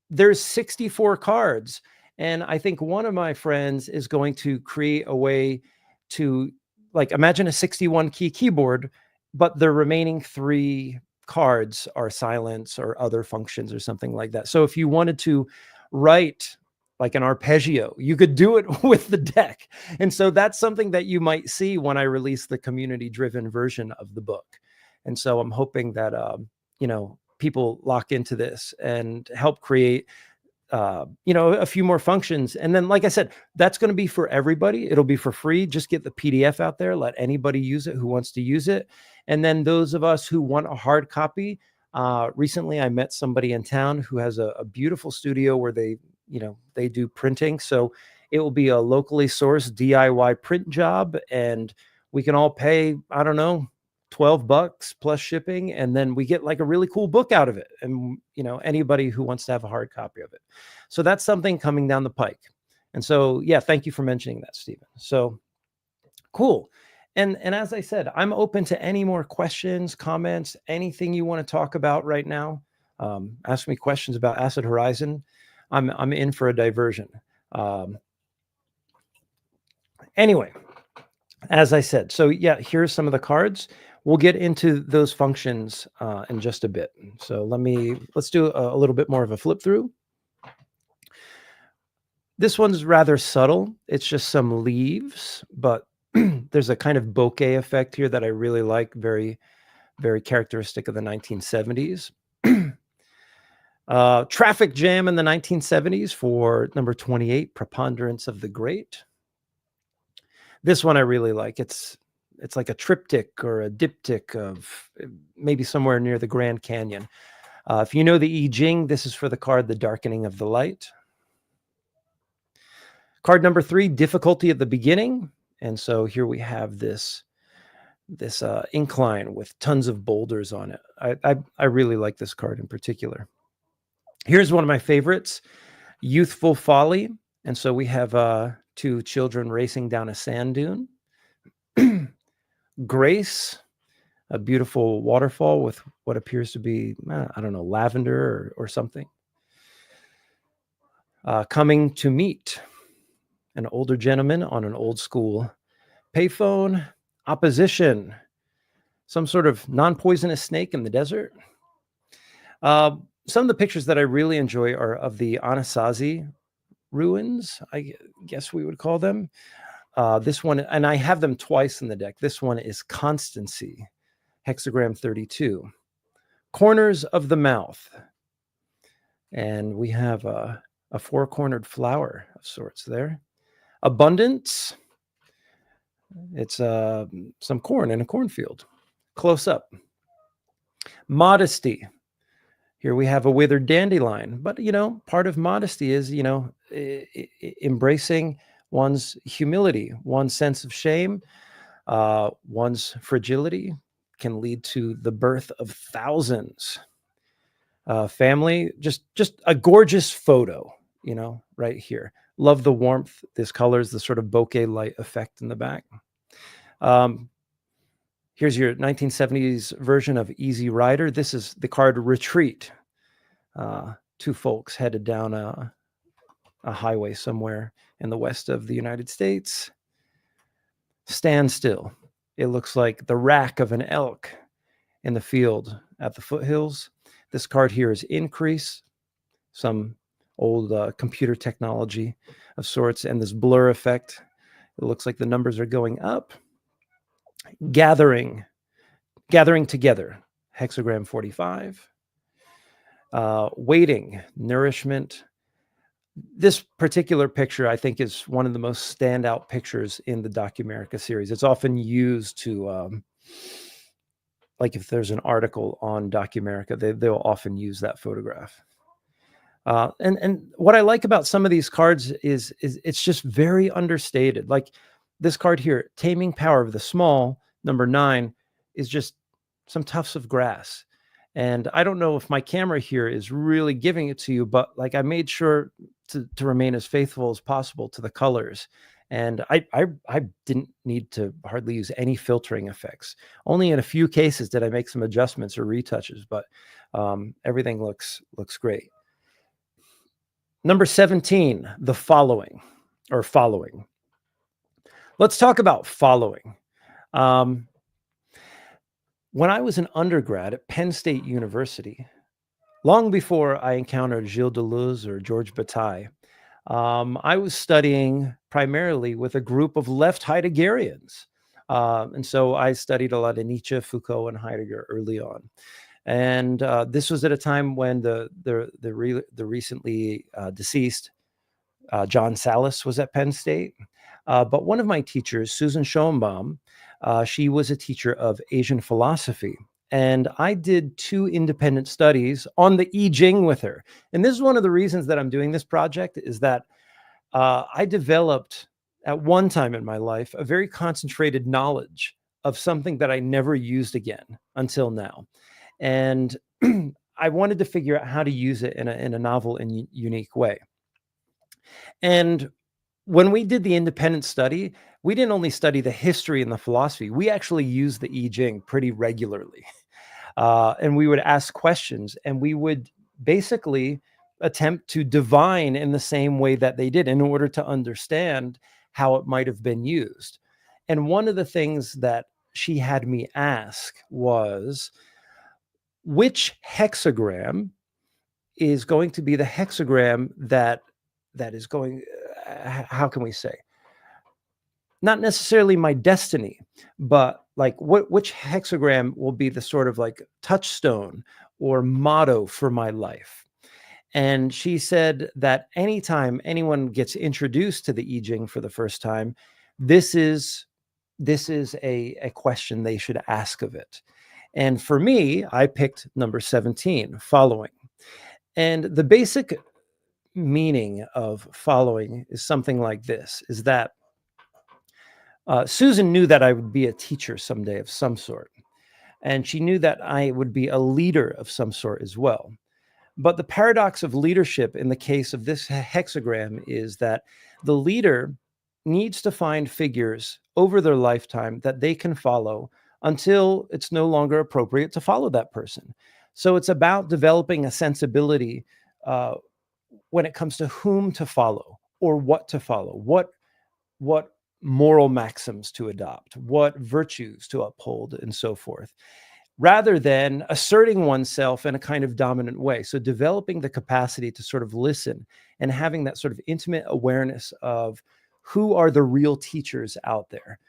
There's 64 cards. And I think one of my friends is going to create a way to, like, imagine a 61 key keyboard, but the remaining 3 cards are silence or other functions or something like that. So if you wanted to write like an arpeggio, you could do it with the deck. And so that's something that you might see when I release the community driven version of the book. And so I'm hoping that, people lock into this and help create a few more functions. And then, like I said, that's going to be for everybody. It'll be for free. Just get the PDF out there. Let anybody use it who wants to use it. And then those of us who want a hard copy, recently I met somebody in town who has a beautiful studio where they do printing. So it will be a locally sourced DIY print job. And we can all pay, I don't know, $12 plus shipping, and then we get like a really cool book out of it. And anybody who wants to have a hard copy of it. So that's something coming down the pike. And so, yeah, thank you for mentioning that, Stephen. So cool. And as I said, I'm open to any more questions, comments, anything you want to talk about right now. Ask me questions about Acid Horizon. I'm in for a diversion. Anyway, as I said, so yeah, here's some of the cards. We'll get into those functions in just a bit. So let's do a little bit more of a flip through. This one's rather subtle. It's just some leaves, but there's a kind of bokeh effect here that I really like. Very, very characteristic of the 1970s. Traffic Jam in the 1970s for number 28, Preponderance of the Great. This one I really like. It's it's like a triptych or a diptych of maybe somewhere near the Grand Canyon. If you know the I Ching, this is for the card, The Darkening of the Light. Card number 3, Difficulty at the Beginning. And so here we have this incline with tons of boulders on it. I really like this card in particular. Here's one of my favorites, Youthful Folly. And so we have 2 children racing down a sand dune. Grace, a beautiful waterfall with what appears to be, I don't know, lavender or something. Coming to Meet, an older gentleman on an old school payphone. Opposition, some sort of non-poisonous snake in the desert. Some of the pictures that I really enjoy are of the Anasazi ruins, I guess we would call them. This one, and I have them twice in the deck. This one is Constancy, hexagram 32. Corners of the Mouth. And we have a 4-cornered flower of sorts there. Abundance. It's some corn in a cornfield. Close up. Modesty. Here we have a withered dandelion. But, part of modesty is, embracing one's humility, one's sense of shame, one's fragility can lead to the birth of thousands. Family, just a gorgeous photo, right here. Love the warmth. This colors the sort of bokeh light effect in the back. Here's your 1970s version of Easy Rider. This is the card Retreat. 2 folks headed down a highway somewhere in the west of the United States. Stand Still. It looks like the rack of an elk in the field at the foothills. This card here is Increase, some old computer technology of sorts, and this blur effect. It looks like the numbers are going up. Gathering Together, hexagram 45. Waiting, Nourishment. This particular picture, I think, is one of the most standout pictures in the Documerica series. It's often used to, like if there's an article on Documerica, they'll often use that photograph. And what I like about some of these cards is it's just very understated. Like this card here, Taming Power of the Small, number 9, is just some tufts of grass. And I don't know if my camera here is really giving it to you, but like I made sure to remain as faithful as possible to the colors. And I didn't need to hardly use any filtering effects. Only in a few cases did I make some adjustments or retouches, but everything looks great. Number 17, the following. Let's talk about following. When I was an undergrad at Penn State University, long before I encountered Gilles Deleuze or George Bataille, I was studying primarily with a group of left Heideggerians. And so I studied a lot of Nietzsche, Foucault, and Heidegger early on. And this was at a time when the recently deceased John Sallis was at Penn State. But one of my teachers, Susan Schoenbaum, she was a teacher of Asian philosophy. And I did 2 independent studies on the I Ching with her. And this is one of the reasons that I'm doing this project, is that I developed at one time in my life a very concentrated knowledge of something that I never used again until now. And I wanted to figure out how to use it in a novel and unique way. And when we did the independent study, we didn't only study the history and the philosophy, we actually used the I Ching pretty regularly. And we would ask questions, and we would basically attempt to divine in the same way that they did in order to understand how it might have been used. And one of the things that she had me ask was, which hexagram is going to be the hexagram that is going, how can we say? Not necessarily my destiny, but like which hexagram will be the sort of like touchstone or motto for my life. And she said that anytime anyone gets introduced to the I Ching for the first time, this is this is a question they should ask of it. And for me, I picked number 17, following. And the basic meaning of following is something like this, is that Susan knew that I would be a teacher someday of some sort. And she knew that I would be a leader of some sort as well. But the paradox of leadership in the case of this hexagram is that the leader needs to find figures over their lifetime that they can follow until it's no longer appropriate to follow that person. So it's about developing a sensibility uh, when it comes to whom to follow or what to follow, what moral maxims to adopt, what virtues to uphold, and so forth, rather than asserting oneself in a kind of dominant way. So developing the capacity to sort of listen and having that sort of intimate awareness of who are the real teachers out there.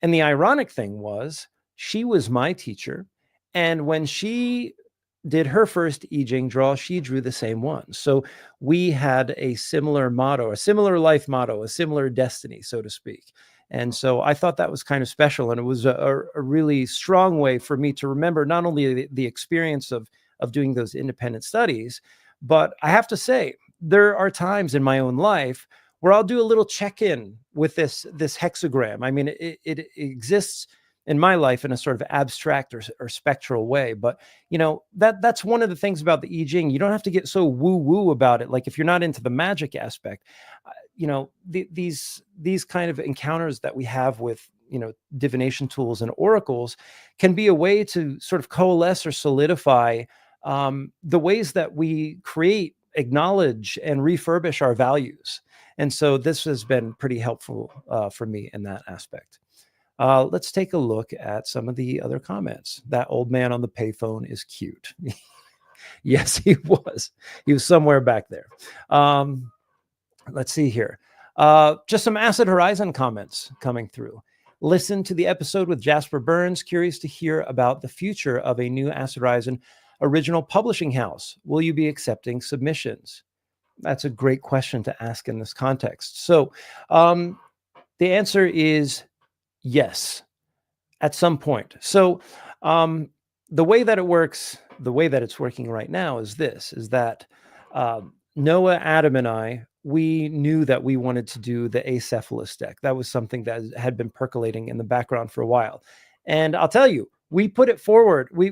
And the ironic thing was, she was my teacher. And when she did her first I Ching draw, she drew the same one. So we had a similar motto, a similar life motto, a similar destiny, so to speak. And so I thought that was kind of special. And it was a really strong way for me to remember not only the experience of doing those independent studies, but I have to say, there are times in my own life where I'll do a little check-in with this hexagram. I mean, it exists in my life in a sort of abstract or spectral way. But that's one of the things about the I Ching. You don't have to get so woo-woo about it. Like if you're not into the magic aspect, these kind of encounters that we have with divination tools and oracles can be a way to sort of coalesce or solidify the ways that we create, acknowledge, and refurbish our values. And so this has been pretty helpful for me in that aspect. Let's take a look at some of the other comments. That old man on the payphone is cute. Yes, he was. He was somewhere back there. Let's see here. Just some Acid Horizon comments coming through. Listen to the episode with Jasper Burns. Curious to hear about the future of a new Acid Horizon original publishing house. Will you be accepting submissions? That's a great question to ask in this context. So the answer is yes, at some point. So the way that it works, the way that it's working right now is that Noah, Adam, and I, we knew that we wanted to do the acephalus deck. That was something that had been percolating in the background for a while. And I'll tell you, we put it forward. We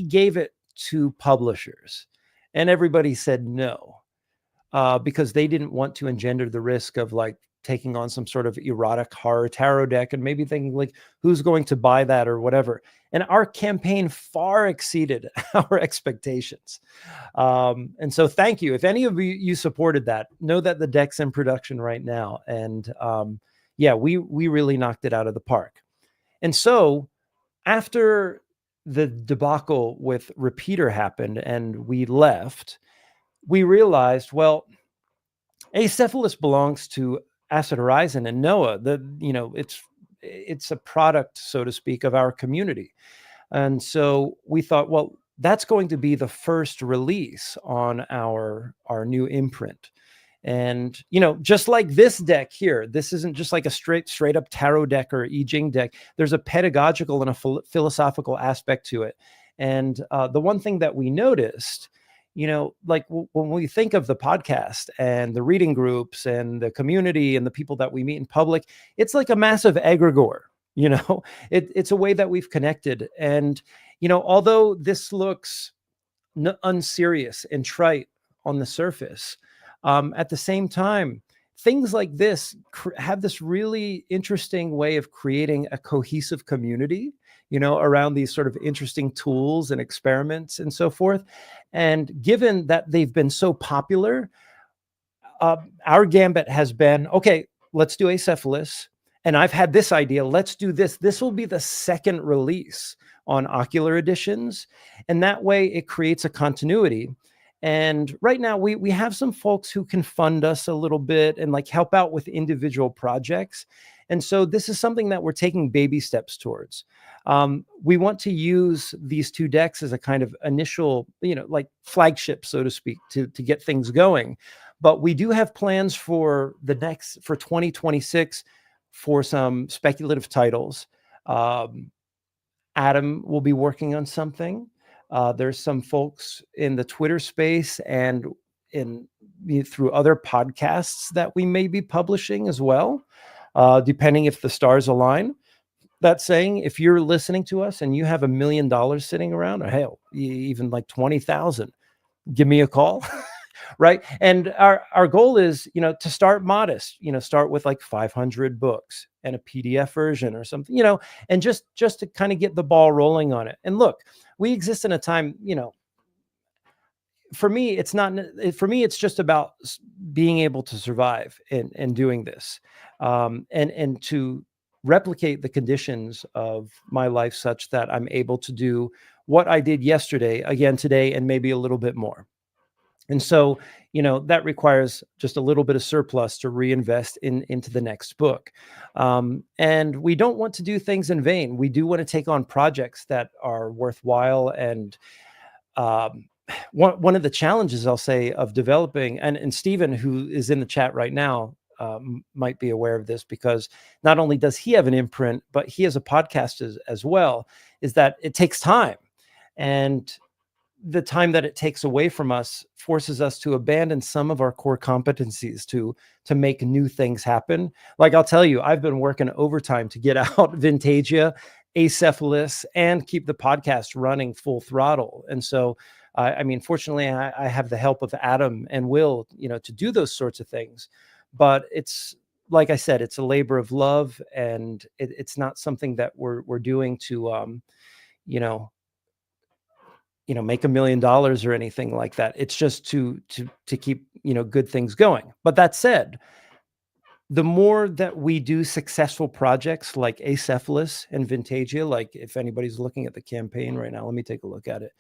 gave it to publishers, and everybody said no, because they didn't want to engender the risk of like taking on some sort of erotic horror tarot deck and maybe thinking like, who's going to buy that or whatever. And our campaign far exceeded our expectations. And so thank you. If any of you supported that, know that the deck's in production right now. And yeah, we really knocked it out of the park. And so after the debacle with Repeater happened and we left, we realized, well, Acephalus belongs to Acid Horizon and Noah. It's a product, so to speak, of our community. And so we thought, well, that's going to be the first release on our new imprint. And, just like this deck here, this isn't just like a straight up tarot deck or I Ching deck. There's a pedagogical and a philosophical aspect to it. And the one thing that we noticed, like when we think of the podcast and the reading groups and the community and the people that we meet in public, it's like a massive egregore. It's a way that we've connected. And, although this looks unserious and trite on the surface, at the same time, things like this have this really interesting way of creating a cohesive community, around these sort of interesting tools and experiments and so forth. And given that they've been so popular, our gambit has been, okay, let's do Acephalus. And I've had this idea, let's do this. This will be the second release on Ocular Editions. And that way it creates a continuity. And right now we have some folks who can fund us a little bit and like help out with individual projects. And so this is something that we're taking baby steps towards. We want to use these two decks as a kind of initial, like flagship, so to speak, to get things going. But we do have plans for 2026 for some speculative titles. Um, Adam will be working on something. There's some folks in the Twitter space and in through other podcasts that we may be publishing as well, depending if the stars align. That saying, if you're listening to us and you have $1 million sitting around, or hell, even like 20,000, give me a call. Right. And our goal is, to start modest, start with like 500 books and a PDF version or something, and just to kind of get the ball rolling on it. And look, we exist in a time, for me, it's not, for me, it's just about being able to survive and doing this, and to replicate the conditions of my life such that I'm able to do what I did yesterday again today, and maybe a little bit more. And so, that requires just a little bit of surplus to reinvest into the next book. And we don't want to do things in vain. We do want to take on projects that are worthwhile. And um, one of the challenges, I'll say, of developing, and Stephen, who is in the chat right now, might be aware of this, because not only does he have an imprint, but he has a podcast as well, is that it takes time. And the time that it takes away from us forces us to abandon some of our core competencies to make new things happen. Like, I'll tell you, I've been working overtime to get out Vintagia, Acephalus, and keep the podcast running full throttle. And so, I mean, fortunately, I have the help of Adam and Will, to do those sorts of things. But it's, like I said, it's a labor of love, and it's not something that we're doing to, you know, make $1 million or anything like that. It's just to keep, good things going. But that said, the more that we do successful projects like Acephalus and Vintagia, like if anybody's looking at the campaign right now, let me take a look at it.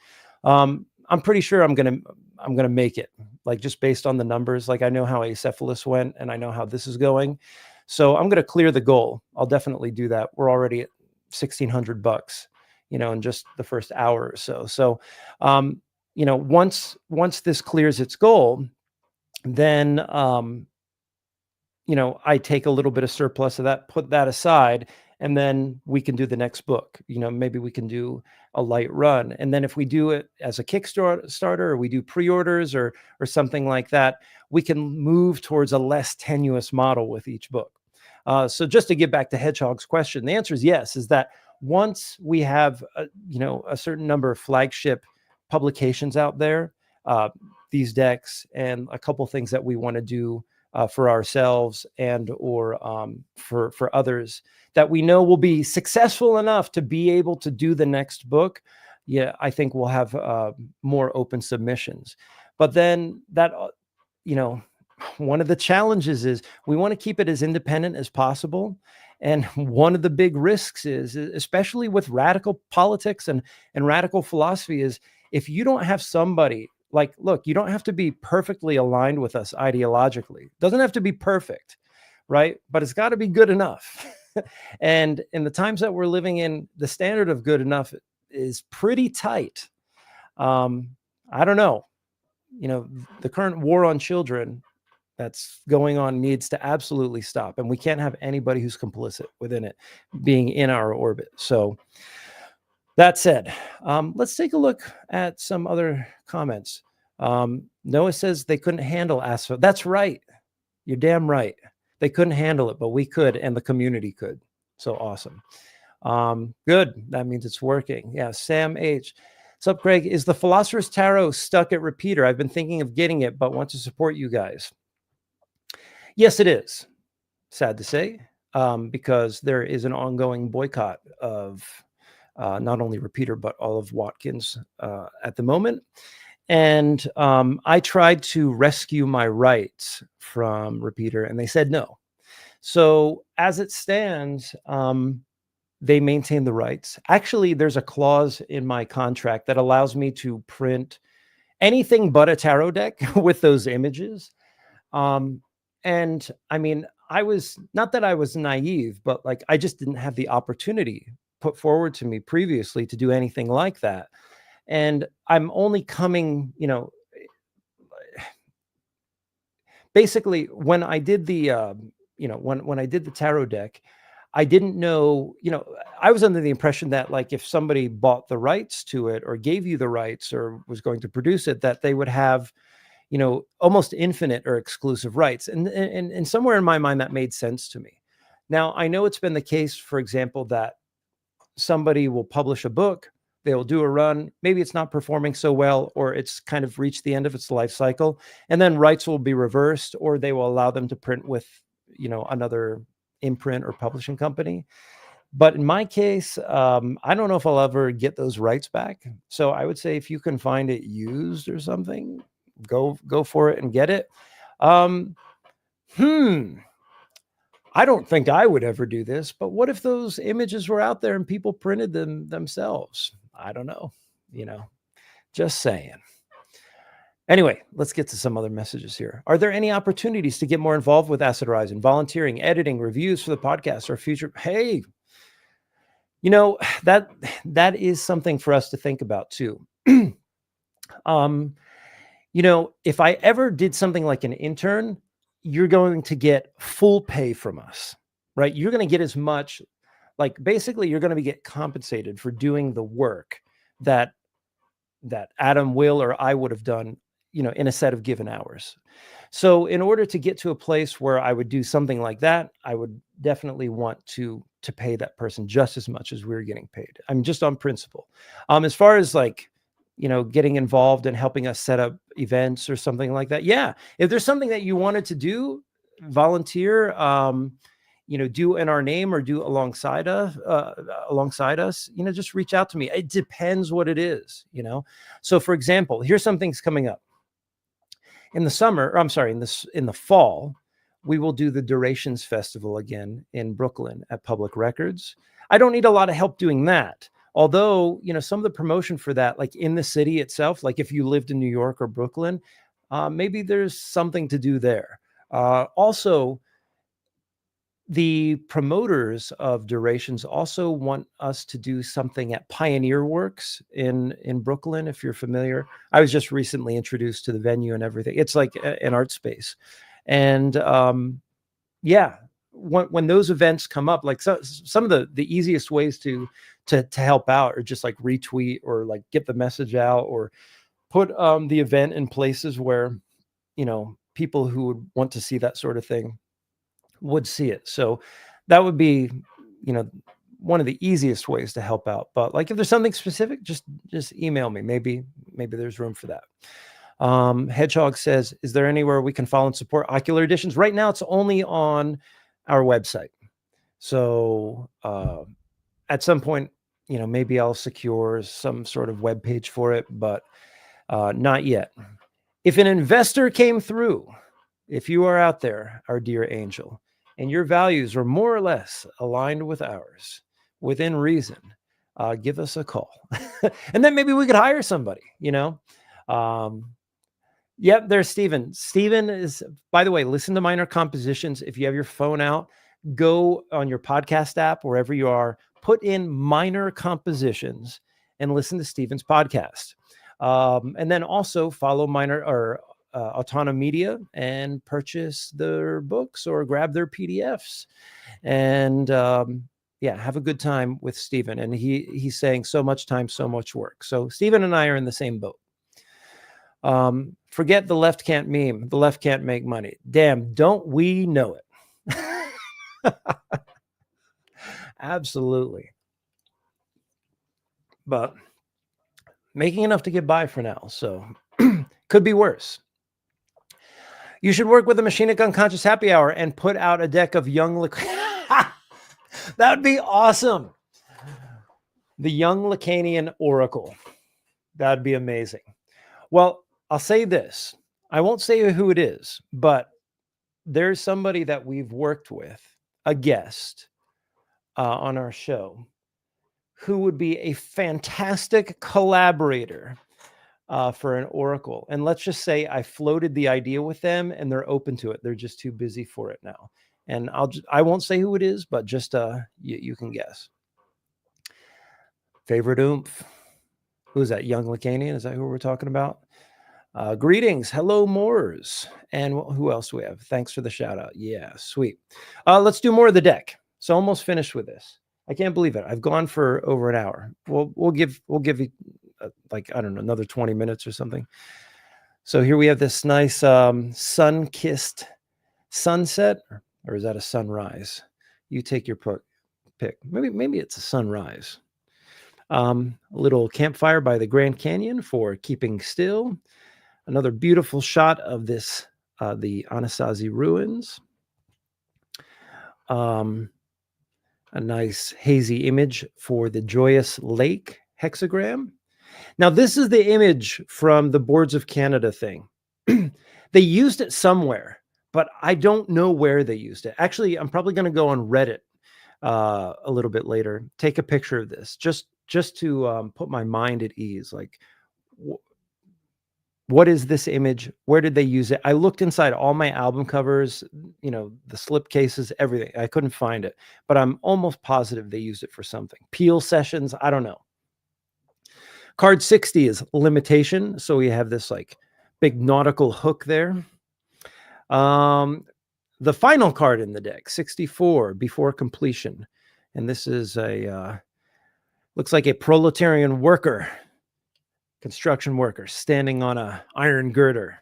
I'm pretty sure I'm gonna make it, like, just based on the numbers. Like, I know how Acephalus went, and I know how this is going, so I'm gonna clear the goal. I'll definitely do that. We're already at $1,600, in just the first hour or so. So, once this clears its goal, then I take a little bit of surplus of that, put that aside, and then we can do the next book. Maybe we can do a light run. And then if we do it as a Kickstarter, or we do pre-orders or something like that, we can move towards a less tenuous model with each book. So just to get back to Hedgehog's question, the answer is yes, is that once we have a certain number of flagship publications out there, these decks and a couple things that we want to do for ourselves and or for others that we know will be successful enough to be able to do the next book, yeah, I think we'll have more open submissions. But then that, one of the challenges is we want to keep it as independent as possible. And one of the big risks is, especially with radical politics and radical philosophy, is if you don't have somebody, like, look, you don't have to be perfectly aligned with us ideologically. It doesn't have to be perfect, right? But it's got to be good enough. And in the times that we're living in, the standard of good enough is pretty tight. I don't know. The current war on children that's going on needs to absolutely stop. And we can't have anybody who's complicit within it being in our orbit. So that said, let's take a look at some other comments. Noah says they couldn't handle asphalt. That's right. You're damn right. They couldn't handle it, but we could, and the community could. So awesome. Good. That means it's working. Yeah. Sam H. What's up, Craig? Is the Philosopher's Tarot stuck at Repeater? I've been thinking of getting it, but want to support you guys. Yes, it is. Sad to say, because there is an ongoing boycott of not only Repeater, but all of Watkins at the moment. And I tried to rescue my rights from Repeater, and they said no. So as it stands, they maintain the rights. Actually, there's a clause in my contract that allows me to print anything but a tarot deck with those images. And I mean, I was, not that I was naive, but like, I just didn't have the opportunity put forward to me previously to do anything like that. And I'm only coming, basically when I did the when I did the tarot deck, I didn't know, I was under the impression that like if somebody bought the rights to it or gave you the rights or was going to produce it, that they would have, almost infinite or exclusive rights. And somewhere in my mind that made sense to me. Now, I know it's been the case, for example, that somebody will publish a book, they'll do a run, maybe it's not performing so well, or it's kind of reached the end of its life cycle, and then rights will be reversed, or they will allow them to print with, another imprint or publishing company. But in my case, I don't know if I'll ever get those rights back. So I would say if you can find it used or something, go for it and get it. Um, hmm. I don't think I would ever do this, but what if those images were out there and people printed them themselves? I don't know, you know, just saying. Anyway, let's get to some other messages here. Are there any opportunities to get more involved with Acid Horizon? Volunteering, editing, reviews for the podcast or future? Hey, that is something for us to think about too. um, if I ever did something like an intern, you're going to get full pay from us, right? You're going to get as much, like basically you're going to get compensated for doing the work that Adam, Will, or I would have done, in a set of given hours. So in order to get to a place where I would do something like that, I would definitely want to pay that person just as much as we were getting paid. I'm just on principle. As far as like, getting involved and helping us set up events or something like that. Yeah. If there's something that you wanted to do, volunteer, do in our name or do alongside us, just reach out to me. It depends what it is, So for example, here's some things coming up. In the summer, or I'm sorry, in the fall, we will do the Durations Festival again in Brooklyn at Public Records. I don't need a lot of help doing that. Although, some of the promotion for that, like in the city itself, like if you lived in New York or Brooklyn, maybe there's something to do there. Also, the promoters of Durations also want us to do something at Pioneer Works in Brooklyn, if you're familiar. I was just recently introduced to the venue and everything. It's like an art space. And yeah, when those events come up, like some of the easiest ways to help out are just like retweet or like get the message out or put the event in places where, people who would want to see that sort of thing would see it. So that would be, one of the easiest ways to help out. But like if there's something specific, just email me. Maybe there's room for that. Hedgehog says, is there anywhere we can follow and support Ocular Editions? Right now, it's only on our website. So at some point, maybe I'll secure some sort of web page for it, but not yet. If an investor came through, if you are out there, our dear angel, and your values are more or less aligned with ours, within reason, give us a call. And then maybe we could hire somebody, Yep, there's Steven. Steven is, by the way, listen to Minor Compositions. If you have your phone out, go on your podcast app, wherever you are, put in Minor Compositions and listen to Steven's podcast. And then also follow Autonom Media and purchase their books or grab their PDFs. And have a good time with Steven. And he's saying so much time, so much work. So Steven and I are in the same boat. Forget the left can't meme. The left can't make money. Damn, don't we know it? Absolutely. But making enough to get by for now. So could be worse. You should work with the Machinic Unconscious Happy Hour and put out a deck of Young That would be awesome. The Young Lacanian Oracle. That'd be amazing. Well, I'll say this. I won't say who it is, but there's somebody that we've worked with, a guest on our show, who would be a fantastic collaborator for an oracle. And let's just say I floated the idea with them and they're open to it. They're just too busy for it now. And I won't say who it is, but just you can guess. Favorite oomph. Who's that? Young Lacanian? Is that who we're talking about? Greetings. Hello, Moors. And who else do we have? Thanks for the shout out. Yeah, sweet. Let's do more of the deck. So almost finished with this. I can't believe it. I've gone for over an hour. We'll give you like, I don't know, another 20 minutes or something. So here we have this nice sun-kissed sunset, or is that a sunrise? You take your pick. Maybe it's a sunrise. A little campfire by the Grand Canyon for keeping still. Another beautiful shot of this, the Anasazi ruins. A nice hazy image for the Joyous Lake hexagram. Now, this is the image from the Boards of Canada thing. They used it somewhere, but I don't know where they used it. Actually, I'm probably going to go on Reddit a little bit later, take a picture of this, just to put my mind at ease. Like, what is this image? Where did they use it? I looked inside all my album covers, the slip cases, everything. I couldn't find it, but I'm almost positive they used it for something. Peel sessions, I don't know. Card 60 is limitation. So we have this like big nautical hook there. The final card in the deck, 64, before completion. And this is looks like a proletarian worker, construction worker standing on a iron girder.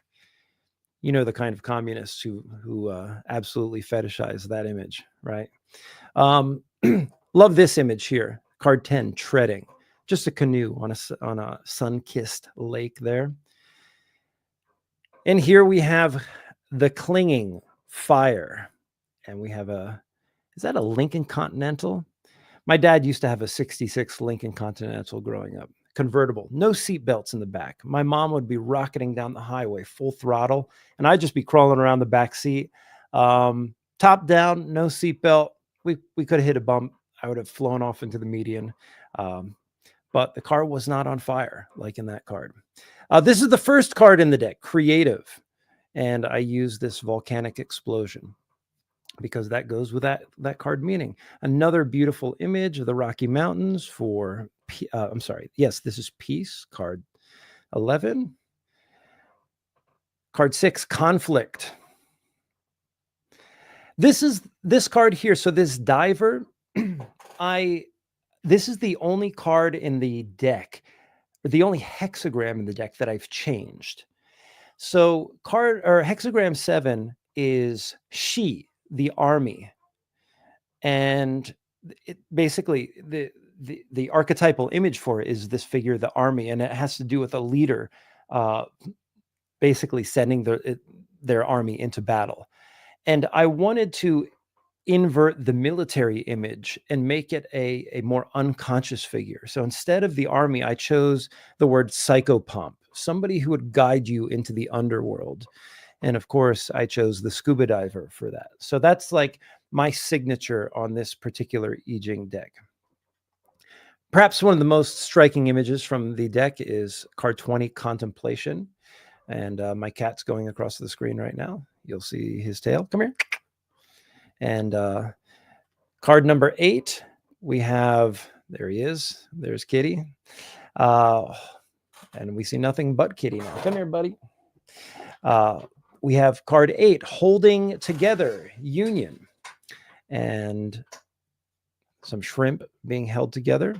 You know, the kind of communists who absolutely fetishize that image, right? Love this image here. Card 10, treading. Just a canoe on a sun-kissed lake there. And here we have the clinging fire. And we have is that a Lincoln Continental? My dad used to have a 66 Lincoln Continental growing up. Convertible, no seat belts in the back. My mom would be rocketing down the highway full throttle, and I'd just be crawling around the back seat. Top down, no seat belt. We could have hit a bump. I would have flown off into the median. But the car was not on fire, like in that card. This is the first card in the deck, creative. And I use this volcanic explosion because that goes with that card meaning. Another beautiful image of the Rocky Mountains for, I'm sorry. Yes, this is peace, card 11. Card 6, conflict. This is this card here. So this diver, this is the only card in the deck, or the only hexagram in the deck that I've changed. So hexagram 7 is she, the army. And it basically the archetypal image for it is this figure, the army, and it has to do with a leader basically sending their army into battle. And I wanted to invert the military image and make it a more unconscious figure. So instead of the army, I chose the word psychopomp, somebody who would guide you into the underworld. And of course, I chose the scuba diver for that. So that's like my signature on this particular I Ching deck. Perhaps one of the most striking images from the deck is card 20, contemplation. And my cat's going across the screen right now. You'll see his tail. Come here. And card number 8, we have, there he is. There's Kitty. And we see nothing but Kitty now. Come here, buddy. We have card 8, holding together, union. And some shrimp being held together.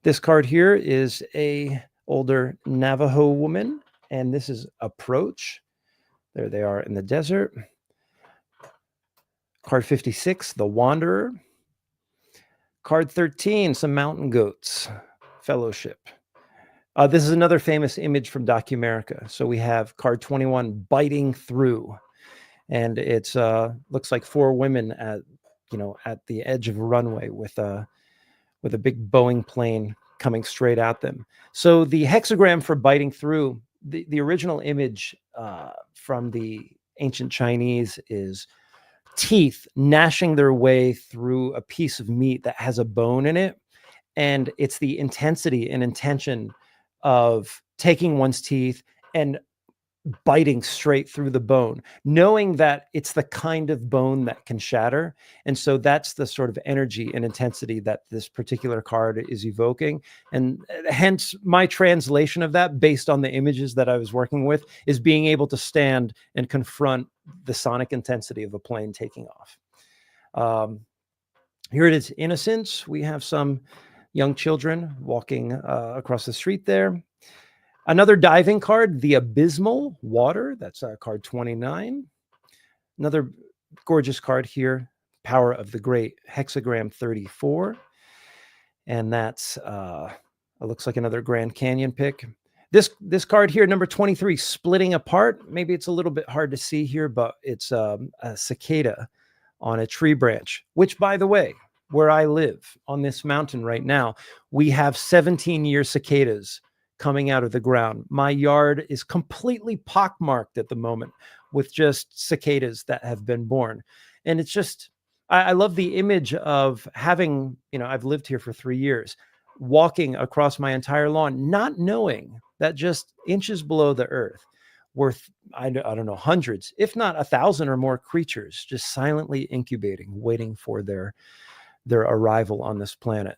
This card here is a older Navajo woman. And this is approach. There they are in the desert. Card 56, the wanderer. Card 13, some mountain goats, fellowship. This is another famous image from Documerica. So we have card 21, biting through. And it's looks like 4 women at the edge of a runway with a big Boeing plane coming straight at them. So the hexagram for biting through, the original image from the ancient Chinese is teeth gnashing their way through a piece of meat that has a bone in it. And it's the intensity and intention of taking one's teeth and biting straight through the bone, knowing that it's the kind of bone that can shatter. And so that's the sort of energy and intensity that this particular card is evoking. And hence my translation of that, based on the images that I was working with, is being able to stand and confront the sonic intensity of a plane taking off. Here it is, Innocence. We have some young children walking across the street there. Another diving card, the Abysmal Water. That's card 29. Another gorgeous card here, Power of the Great, Hexagram 34. And that's, it looks like another Grand Canyon pick. This card here, number 23, Splitting Apart. Maybe it's a little bit hard to see here, but it's a cicada on a tree branch, which, by the way, where I live on this mountain right now, we have 17-year cicadas coming out of the ground. My yard is completely pockmarked at the moment with just cicadas that have been born. And it's just, I love the image of having, I've lived here for 3 years, walking across my entire lawn, not knowing that just inches below the earth were, I don't know, hundreds, if not 1,000 or more creatures just silently incubating, waiting for their arrival on this planet.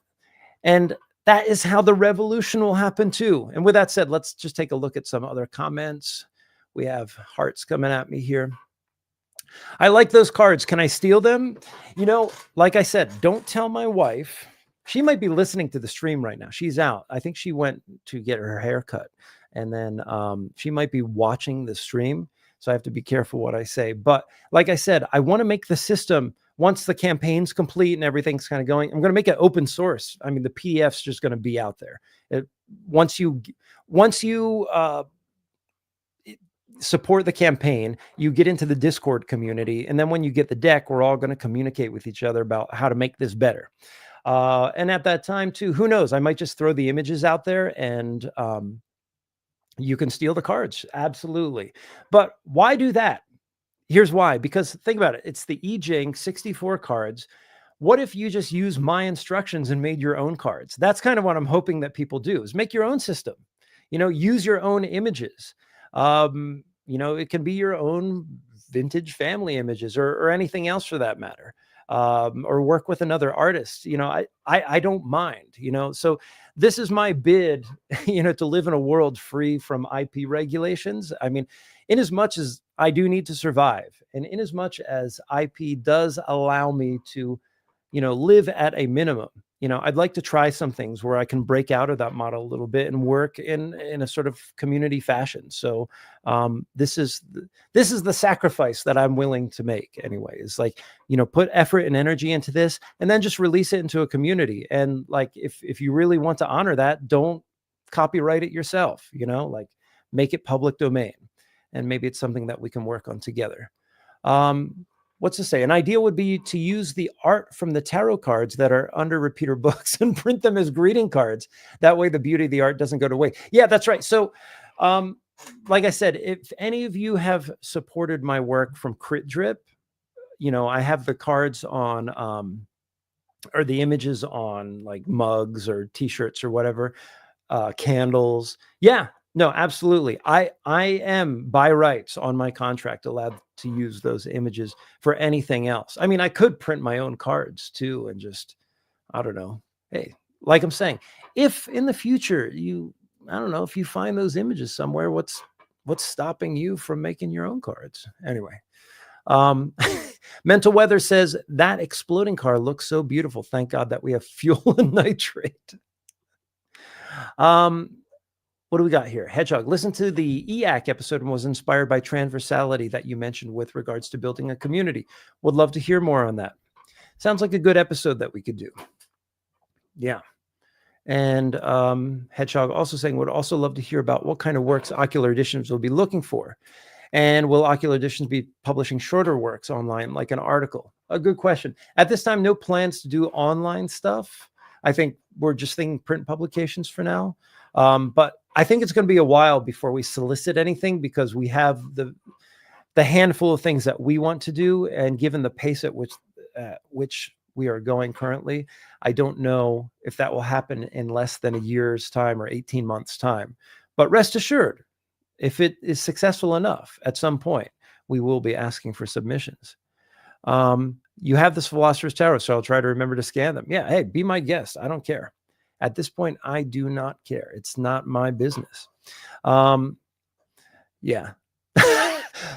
And that is how the revolution will happen too. And with that said, let's just take a look at some other comments. We have hearts coming at me here. I like those cards. Can I steal them? Like I said, don't tell my wife. She might be listening to the stream right now. She's out. I think she went to get her hair cut. And then she might be watching the stream. So I have to be careful what I say. But like I said, I want to make the system, once the campaign's complete and everything's kind of going, I'm going to make it open source. I mean, the PDF's just going to be out there. Once you support the campaign, you get into the Discord community. And then when you get the deck, we're all going to communicate with each other about how to make this better. And at that time too, who knows, I might just throw the images out there and you can steal the cards. Absolutely. But why do that? Here's why. Because think about it. It's the Ching 64 cards. What if you just use my instructions and made your own cards? That's kind of what I'm hoping that people do, is make your own system. Use your own images. It can be your own vintage family images or anything else for that matter. Or work with another artist. I don't mind, so this is my bid, to live in a world free from IP regulations. I mean, in as much as I do need to survive, and in as much as IP does allow me to, live at a minimum, I'd like to try some things where I can break out of that model a little bit and work in a sort of community fashion. So this is the sacrifice that I'm willing to make anyway, is like, put effort and energy into this and then just release it into a community. And like, if you really want to honor that, don't copyright it yourself, like make it public domain. And maybe it's something that we can work on together. What's to say? An idea would be to use the art from the tarot cards that are under repeater books and print them as greeting cards. That way the beauty of the art doesn't go to waste. Yeah, that's right. So, like I said, if any of you have supported my work from Crit Drip, I have the cards on, or the images on like mugs or t-shirts or whatever, candles. Yeah. No, absolutely. I am by rights on my contract allowed to use those images for anything else. I mean, I could print my own cards too and just, I don't know. Hey, like I'm saying, if in the future I don't know, if you find those images somewhere, what's stopping you from making your own cards? Anyway, Mental Weather says that exploding car looks so beautiful. Thank God that we have fuel and nitrate. What do we got here? Hedgehog, listen to the EAC episode and was inspired by transversality that you mentioned with regards to building a community. Would love to hear more on that. Sounds like a good episode that we could do. Yeah. And Hedgehog also saying, would also love to hear about what kind of works Ocular Editions will be looking for. And will Ocular Editions be publishing shorter works online, like an article? A good question. At this time, no plans to do online stuff. I think we're just thinking print publications for now. But I think it's going to be a while before we solicit anything, because we have the handful of things that we want to do. And given the pace at which we are going currently, I don't know if that will happen in less than a year's time or 18 months time. But rest assured, if it is successful enough, at some point, we will be asking for submissions. You have this Philosopher's Tarot, so I'll try to remember to scan them. Yeah, hey, be my guest. I don't care. At this point, I do not care. It's not my business. Yeah.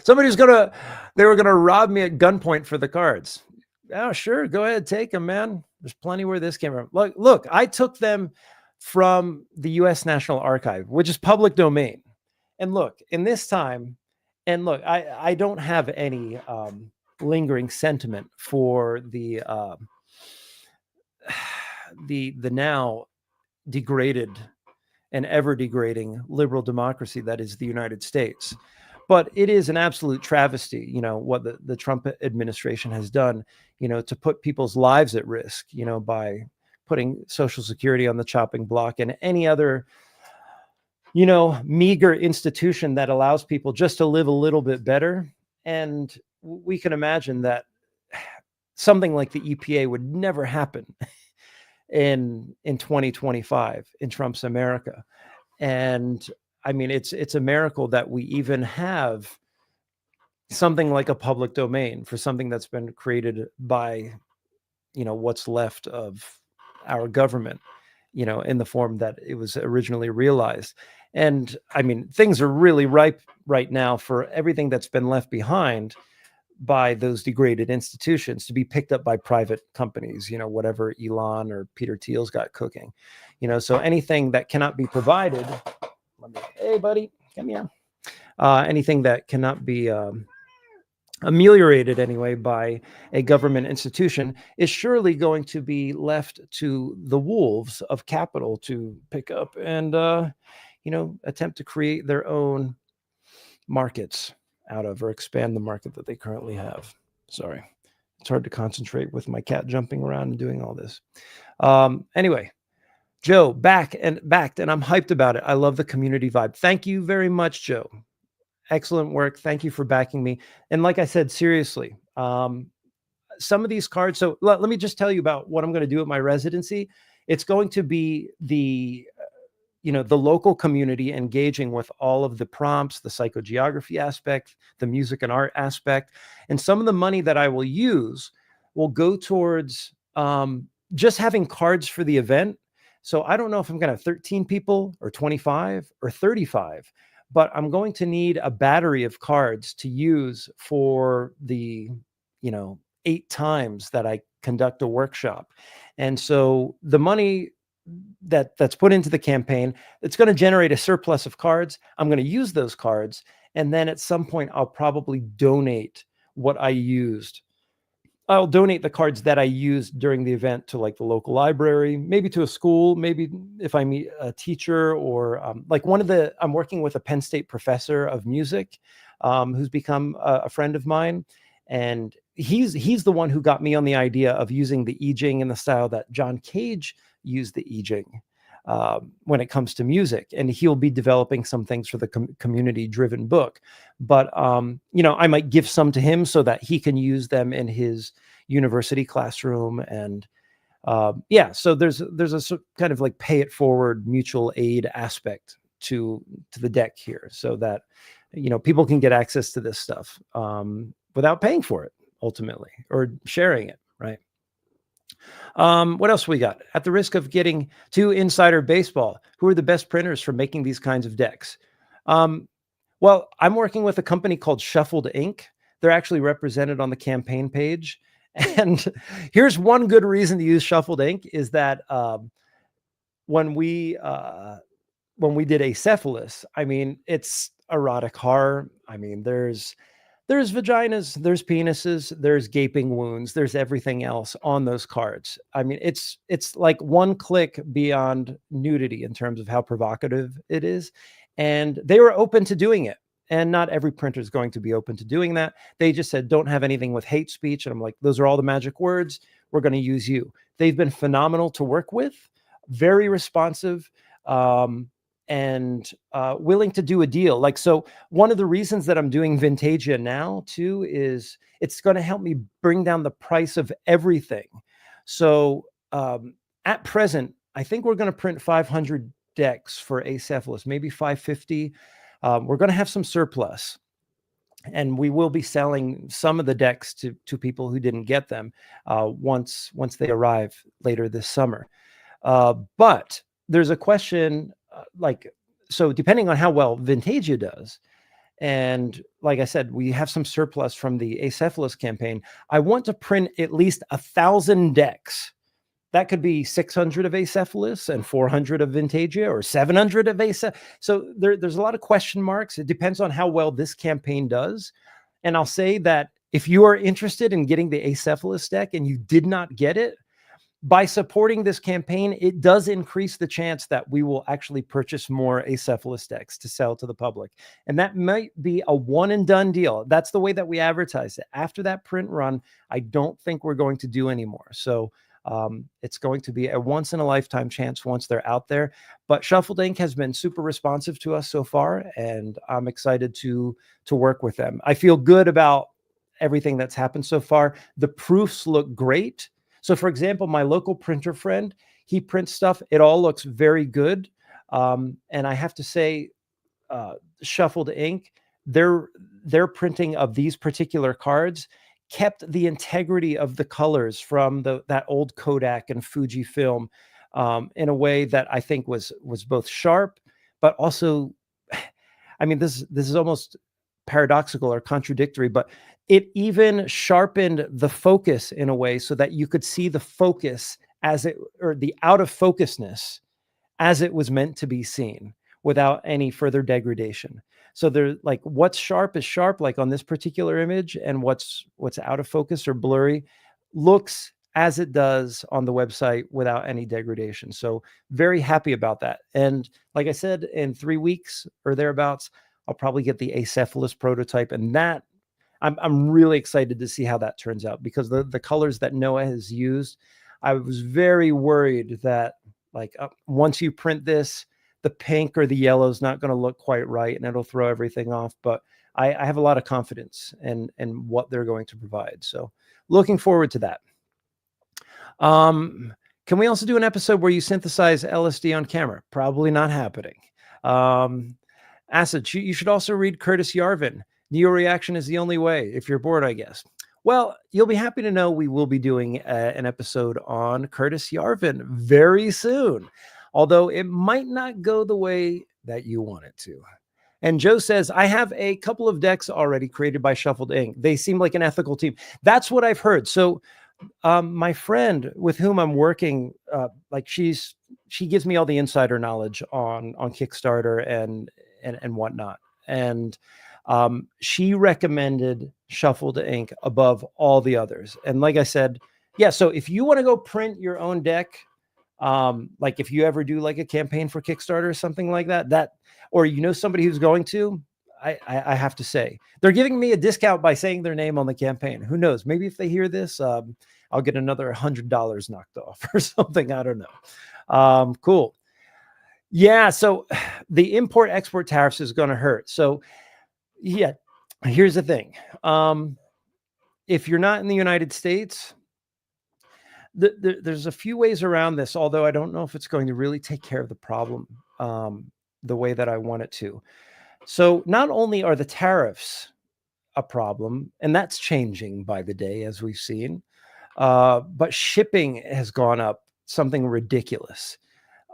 They were gonna rob me at gunpoint for the cards. Oh, sure, go ahead, take them, man. There's plenty where this came from. Look, I took them from the U.S. National Archive, which is public domain. And look, in this time, and look, I don't have any lingering sentiment for the the now degraded and ever degrading liberal democracy that is the United States. But it is an absolute travesty, what the Trump administration has done, to put people's lives at risk, by putting Social Security on the chopping block and any other, meager institution that allows people just to live a little bit better. And we can imagine that something like the EPA would never happen in 2025 in Trump's America. And I mean, it's a miracle that we even have something like a public domain for something that's been created by, what's left of our government, in the form that it was originally realized. And I mean, things are really ripe right now for everything that's been left behind by those degraded institutions to be picked up by private companies, whatever Elon or Peter Thiel's got cooking, so anything that cannot be provided, hey buddy, come here, anything that cannot be ameliorated anyway by a government institution is surely going to be left to the wolves of capital to pick up and, attempt to create their own markets out of, or expand the market that they currently have. Sorry, it's hard to concentrate with my cat jumping around and doing all this. Anyway, Joe, backed, and I'm hyped about it. I love the community vibe. Thank you very much, Joe. Excellent work. Thank you for backing me. And like I said, seriously, some of these cards. So let me just tell you about what I'm going to do at my residency. It's going to be the local community engaging with all of the prompts, the psychogeography aspect, the music and art aspect. And some of the money that I will use will go towards just having cards for the event. So I don't know if I'm going to have 13 people or 25 or 35, but I'm going to need a battery of cards to use for the, 8 times that I conduct a workshop. And so the money that's put into the campaign, it's going to generate a surplus of cards. I'm going to use those cards. And then at some point, I'll probably donate what I used. I'll donate the cards that I used during the event to like the local library, maybe to a school, maybe if I meet a teacher or I'm working with a Penn State professor of music who's become a friend of mine. And he's the one who got me on the idea of using the I Ching in the style that John Cage used the I Ching when it comes to music. And he'll be developing some things for the community-driven book. But, I might give some to him so that he can use them in his university classroom. And so there's a kind of like pay it forward mutual aid aspect to the deck here so that, people can get access to this stuff without paying for it ultimately or sharing it, right? What else we got? At the risk of getting too insider baseball, who are the best printers for making these kinds of decks? Well, I'm working with a company called Shuffled Ink. They're actually represented on the campaign page. And here's one good reason to use Shuffled Ink is that when we did Acephalus, I mean, it's erotic horror. I mean, there's vaginas, there's penises, there's gaping wounds, there's everything else on those cards. I mean, it's like one click beyond nudity in terms of how provocative it is. And they were open to doing it. And not every printer is going to be open to doing that. They just said, don't have anything with hate speech. And I'm like, those are all the magic words. We're going to use you. They've been phenomenal to work with, very responsive. And willing to do a deal. Like, so one of the reasons that I'm doing Vintagia now too, is it's going to help me bring down the price of everything. So at present, I think we're going to print 500 decks for Acephalus, maybe 550. We're going to have some surplus, and we will be selling some of the decks to people who didn't get them once they arrive later this summer. But there's a question so depending on how well Vintagia does, and like I said, we have some surplus from the Acephalus campaign. I want to print at least 1,000 decks. That could be 600 of Acephalus and 400 of Vintagia, or 700 of Acephalus. So there's a lot of question marks. It depends on how well this campaign does. And I'll say that if you are interested in getting the Acephalus deck and you did not get it, by supporting this campaign, it does increase the chance that we will actually purchase more Acephalus decks to sell to the public. And that might be a one and done deal. That's the way that we advertise it. After that print run, I don't think we're going to do anymore. So it's going to be a once in a lifetime chance once they're out there. But Shuffled Ink has been super responsive to us so far, and I'm excited to work with them. I feel good about everything that's happened so far. The proofs look great. So, for example, my local printer friend, he prints stuff. It all looks very good. And I have to say, Shuffled Ink, their printing of these particular cards kept the integrity of the colors from that old Kodak and Fuji film in a way that I think was both sharp, but also, I mean, this is almost paradoxical or contradictory, but it even sharpened the focus in a way so that you could see the focus or the out of focusness as it was meant to be seen without any further degradation. So they're like, what's sharp is sharp, like on this particular image, and what's out of focus or blurry looks as it does on the website without any degradation. So very happy about that. And like I said, in 3 weeks or thereabouts, I'll probably get the Acephalus prototype, and that I'm really excited to see how that turns out, because the colors that Noah has used, I was very worried that once you print this, the pink or the yellow is not going to look quite right and it'll throw everything off. But I have a lot of confidence in what they're going to provide. So looking forward to that. Can we also do an episode where you synthesize LSD on camera? Probably not happening. Acid, you should also read Curtis Yarvin. Neo-reaction is the only way, if you're bored, I guess. Well, you'll be happy to know we will be doing an episode on Curtis Yarvin very soon, although it might not go the way that you want it to. And Joe says, I have a couple of decks already created by Shuffled Ink. They seem like an ethical team. That's what I've heard. So my friend with whom I'm working, she gives me all the insider knowledge on Kickstarter and whatnot. And she recommended Shuffled Ink above all the others. And like I said, yeah, so if you want to go print your own deck, like if you ever do like a campaign for Kickstarter or something like that, or somebody who's going to, I have to say, they're giving me a discount by saying their name on the campaign. Who knows? Maybe if they hear this, I'll get another $100 knocked off or something. I don't know. Cool. Yeah. So the import-export tariffs is going to hurt. So yeah, here's the thing. If you're not in the United States, there's a few ways around this, although I don't know if it's going to really take care of the problem the way that I want it to. So not only are the tariffs a problem, and that's changing by the day, as we've seen, but shipping has gone up something ridiculous.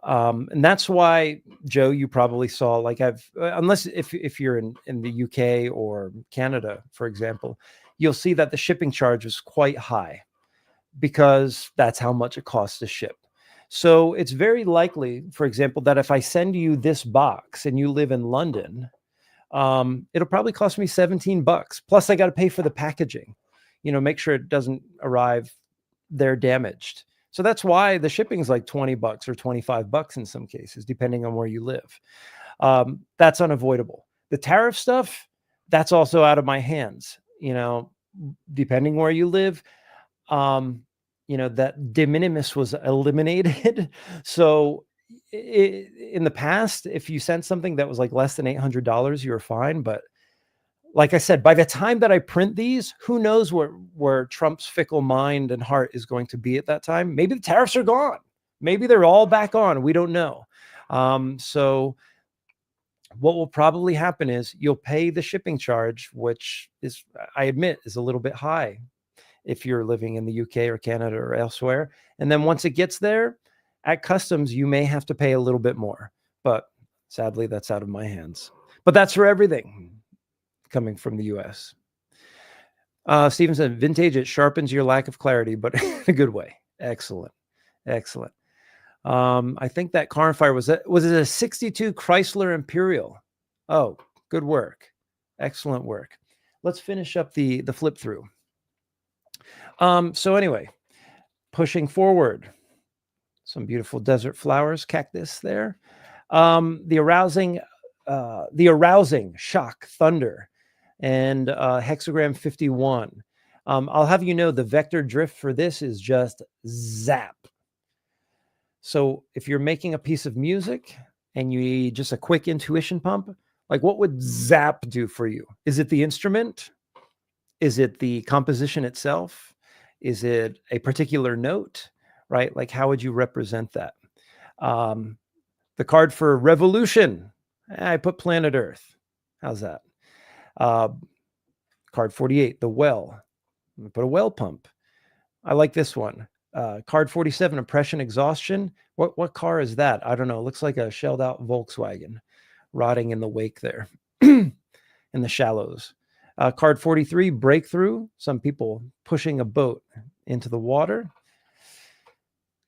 And that's why, Joe, you probably saw, unless if you're in the UK or Canada, for example, you'll see that the shipping charge is quite high because that's how much it costs to ship. So it's very likely, for example, that if I send you this box and you live in London, it'll probably cost me $17. Plus I got to pay for the packaging, make sure it doesn't arrive there damaged. So that's why the shipping is like $20 or $25 in some cases, depending on where you live. That's unavoidable. The tariff stuff, that's also out of my hands, depending where you live. That de minimis was eliminated. So in the past, if you sent something that was like less than $800, you were fine. But like I said, by the time that I print these, who knows where Trump's fickle mind and heart is going to be at that time. Maybe the tariffs are gone. Maybe they're all back on. We don't know. So what will probably happen is you'll pay the shipping charge, which is, I admit, is a little bit high if you're living in the UK or Canada or elsewhere. And then once it gets there at customs, you may have to pay a little bit more. But sadly, that's out of my hands. But that's for everything coming from the US. Steven said, vintage, it sharpens your lack of clarity, but in a good way. Excellent. Excellent. I think that car on fire was it a 62 Chrysler Imperial? Oh, good work. Excellent work. Let's finish up the flip through. So anyway, pushing forward, some beautiful desert flowers, cactus there. The arousing shock thunder and hexagram 51. I'll have you know the vector drift for this is just zap. So if you're making a piece of music and you need just a quick intuition pump, like what would zap do for you? Is it the instrument? Is it the composition itself? Is it a particular note, right? Like how would you represent that? The card for revolution, I put planet Earth. How's that? Card 48, the well. I'm gonna put a well pump. I like this one. Card 47, oppression, exhaustion. What car is that? I don't know. It looks like a shelled out Volkswagen rotting in the wake there in the shallows. Card 43, breakthrough. Some people pushing a boat into the water.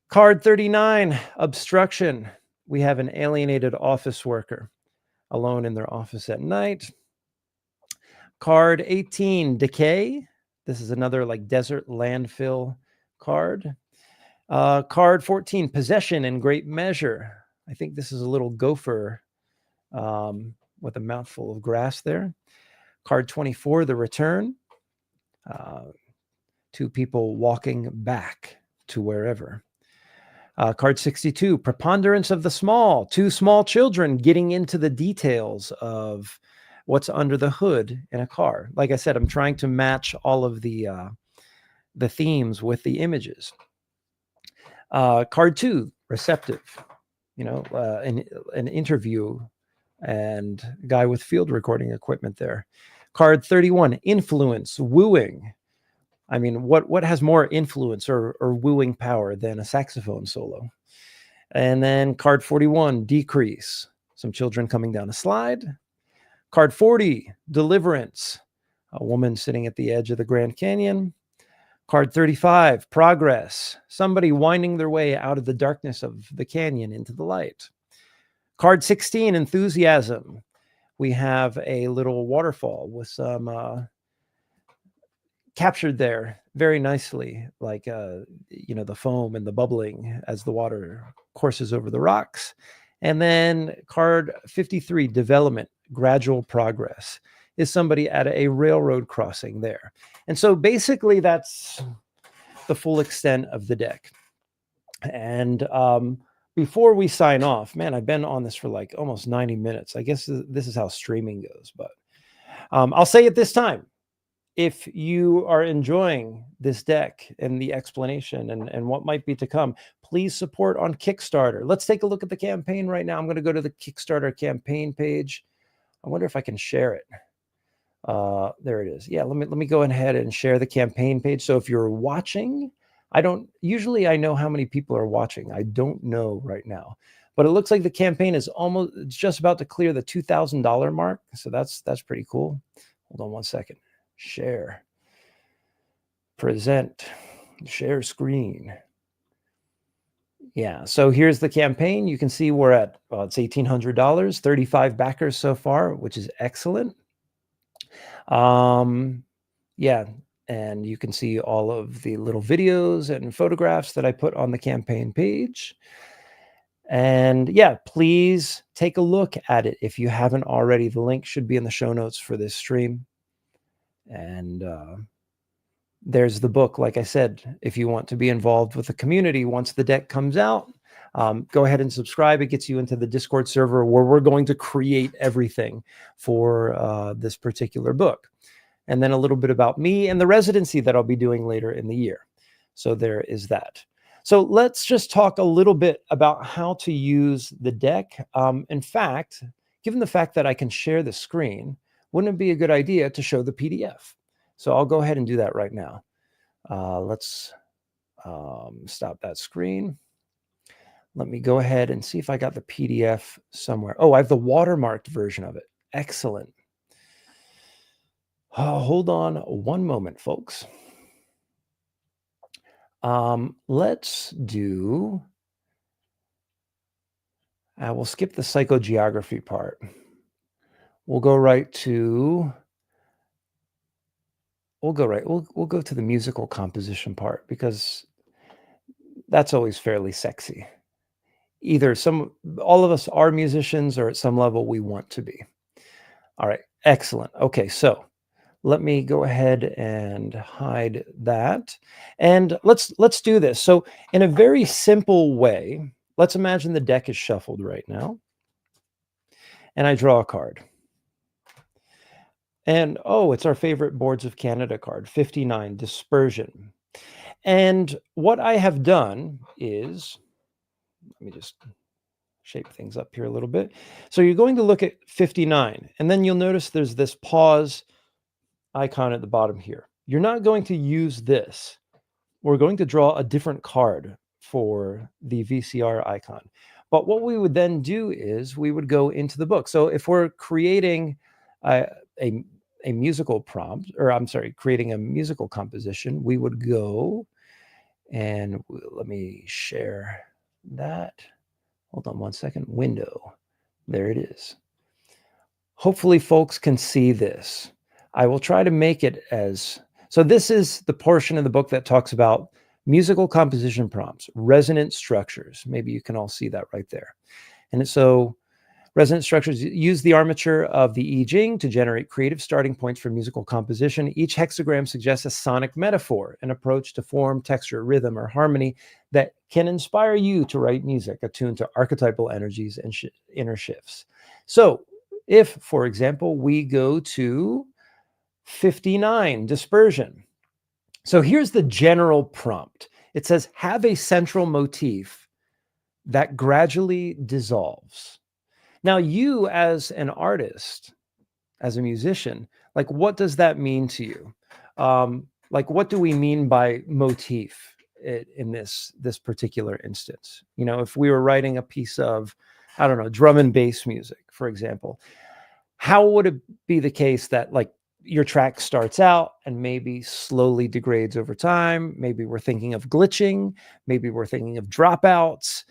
Card 39, obstruction. We have an alienated office worker alone in their office at night. Card 18, decay. This is another like desert landfill card. Card 14, possession in great measure. I think this is a little gopher with a mouthful of grass there. Card 24, the return. Two people walking back to wherever. Card 62, preponderance of the small. Two small children getting into the details of what's under the hood in a car. Like I said, I'm trying to match all of the themes with the images. Card 2, receptive. You know, an interview and guy with field recording equipment there. Card 31, influence, wooing. I mean, what has more influence or wooing power than a saxophone solo? And then card 41, decrease. Some children coming down a slide. Card 40, deliverance. A woman sitting at the edge of the Grand Canyon. Card 35, progress. Somebody winding their way out of the darkness of the canyon into the light. Card 16, enthusiasm. We have a little waterfall with some captured there very nicely, like, the foam and the bubbling as the water courses over the rocks. And then card 53, development, gradual progress, is somebody at a railroad crossing there. And so basically that's the full extent of the deck. And before we sign off, man, I've been on this for like almost 90 minutes. I guess this is how streaming goes, but I'll say it this time. If you are enjoying this deck and the explanation and what might be to come, please support on Kickstarter. Let's take a look at the campaign right now. I'm going to go to the Kickstarter campaign page. I wonder if I can share it. There it is. Yeah, let me go ahead and share the campaign page. So if you're watching, I know how many people are watching. I don't know right now, but it looks like the campaign is it's just about to clear the $2,000 mark. So that's pretty cool. Hold on one second. Share, present, share screen. Yeah, so here's the campaign. You can see we're at, it's $1,800, 35 backers so far, which is excellent. Yeah, and you can see all of the little videos and photographs that I put on the campaign page. And yeah, please take a look at it if you haven't already. The link should be in the show notes for this stream. And there's the book. Like I said, if you want to be involved with the community once the deck comes out, go ahead and subscribe. It gets you into the Discord server where we're going to create everything for this particular book. And then a little bit about me and the residency that I'll be doing later in the year. So there is that. So let's just talk a little bit about how to use the deck. In fact, given the fact that I can share the screen, wouldn't it be a good idea to show the PDF? So I'll go ahead and do that right now. Let's stop that screen. Let me go ahead and see if I got the PDF somewhere. Oh, I have the watermarked version of it. Excellent. Oh, hold on one moment, folks. Let's do, we'll skip the psychogeography part. We'll go right to, we'll go to the musical composition part, because that's always fairly sexy. Either all of us are musicians, or at some level we want to be. All right, excellent. Okay, so let me go ahead and hide that. And let's do this. So in a very simple way, let's imagine the deck is shuffled right now. And I draw a card. And oh, it's our favorite Boards of Canada card, 59, Dispersion. And what I have done is, let me just shape things up here a little bit. So you're going to look at 59, and then you'll notice there's this pause icon at the bottom here. You're not going to use this. We're going to draw a different card for the VCR icon. But what we would then do is we would go into the book. So if we're creating a musical prompt, or I'm sorry, creating a musical composition, we would go and let me share that. Hold on one second. Window. There it is. Hopefully folks can see this. I will try to make it as, so this is the portion of the book that talks about musical composition prompts, resonant structures. Maybe you can all see that right there. And so resonant structures use the armature of the I Ching to generate creative starting points for musical composition. Each hexagram suggests a sonic metaphor, an approach to form, texture, rhythm, or harmony that can inspire you to write music attuned to archetypal energies and inner shifts. So if, for example, we go to 59, Dispersion. So here's the general prompt. It says, have a central motif that gradually dissolves. Now, you as an artist, as a musician, like, what does that mean to you? Like, what do we mean by motif in this particular instance? You know, if we were writing a piece of, I don't know, drum and bass music, for example, how would it be the case that, like, your track starts out and maybe slowly degrades over time? Maybe we're thinking of glitching. Maybe we're thinking of dropouts.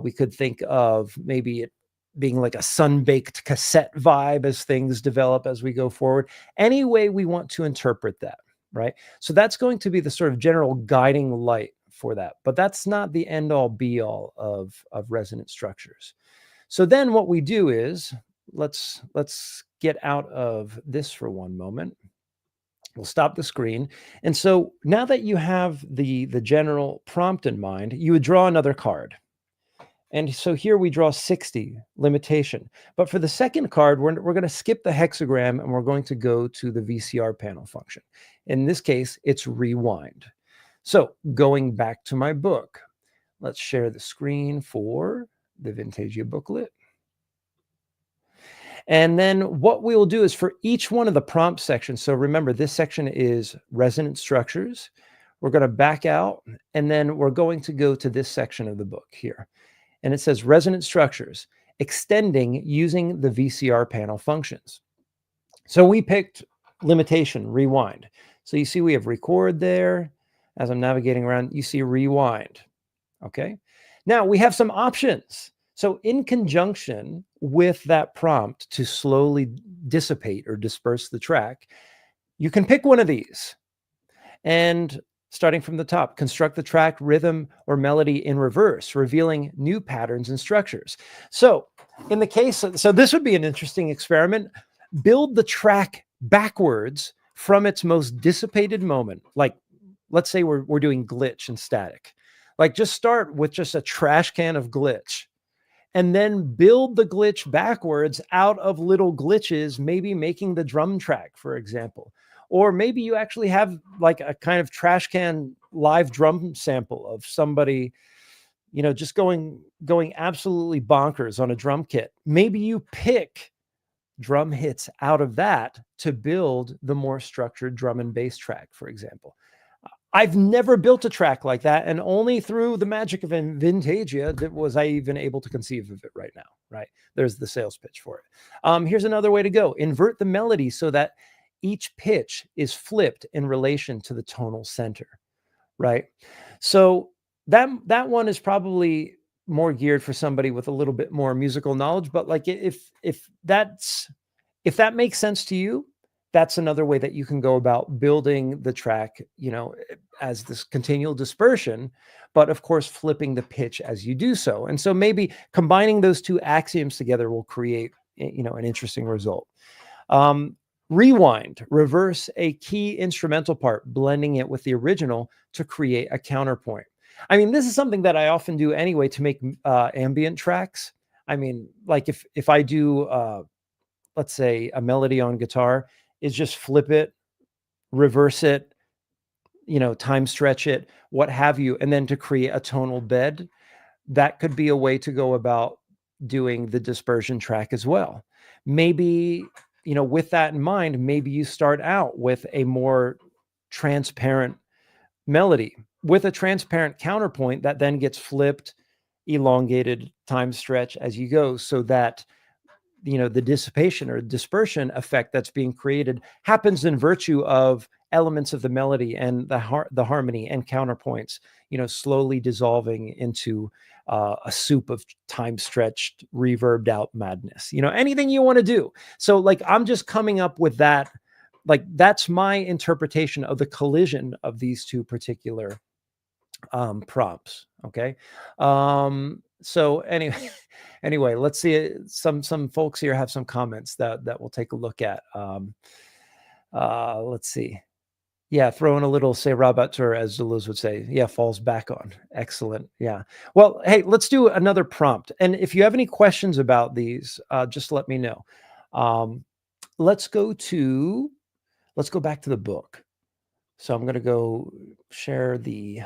We could think of maybe it being like a sun-baked cassette vibe as things develop as we go forward. Any way we want to interpret that, right? So that's going to be the sort of general guiding light for that. But that's not the end-all be-all of resonant structures. So then what we do is, let's get out of this for one moment. We'll stop the screen. And so now that you have the general prompt in mind, you would draw another card. And so here we draw 60, limitation. But for the second card, we're going to skip the hexagram and we're going to go to the VCR panel function. In this case, it's rewind. So going back to my book, let's share the screen for the Vintagia booklet. And then what we will do is for each one of the prompt sections, so remember this section is resonant structures, we're going to back out, and then we're going to go to this section of the book here. And it says resonant structures, extending using the VCR panel functions. So we picked limitation, rewind. So you see we have record there. As I'm navigating around, you see rewind. Okay. Now we have some options. So in conjunction with that prompt to slowly dissipate or disperse the track, you can pick one of these. And starting from the top, construct the track, rhythm, or melody in reverse, revealing new patterns and structures. So in the case, so this would be an interesting experiment. Build the track backwards from its most dissipated moment. Like, let's say we're doing glitch and static. Like, just start with just a trash can of glitch, and then build the glitch backwards out of little glitches, maybe making the drum track, for example. Or maybe you actually have like a kind of trash can live drum sample of somebody just going absolutely bonkers on a drum kit. Maybe you pick drum hits out of that to build the more structured drum and bass track, for example. I've never built a track like that, and only through the magic of Vintagia was I even able to conceive of it right now, right? There's the sales pitch for it. Here's another way to go. Invert the melody so that each pitch is flipped in relation to the tonal center, right? So that one is probably more geared for somebody with a little bit more musical knowledge, but like if that makes sense to you, that's another way that you can go about building the track, as this continual dispersion, but of course, flipping the pitch as you do so. And so maybe combining those two axioms together will create, an interesting result. Rewind, reverse a key instrumental part, blending it with the original to create a counterpoint. I mean, this is something that I often do anyway to make ambient tracks. I mean, like if I do, let's say, a melody on guitar, is just flip it, reverse it, time stretch it, what have you, and then to create a tonal bed. That could be a way to go about doing the dispersion track as well. Maybe, with that in mind, maybe you start out with a more transparent melody with a transparent counterpoint that then gets flipped, elongated, time stretch as you go, so that the dissipation or dispersion effect that's being created happens in virtue of elements of the melody and the harmony and counterpoints, slowly dissolving into a soup of time stretched, reverbed out madness. Anything you want to do. So, like, I'm just coming up with that. Like, that's my interpretation of the collision of these two particular prompts. Okay. So anyway, let's see. Some folks here have some comments that we'll take a look at. Let's see. Yeah, throwing a little say rabateur, as Deleuze would say. Yeah, falls back on. Excellent. Yeah. Well, hey, let's do another prompt. And if you have any questions about these, just let me know. Let's go back to the book. So I'm going to go share the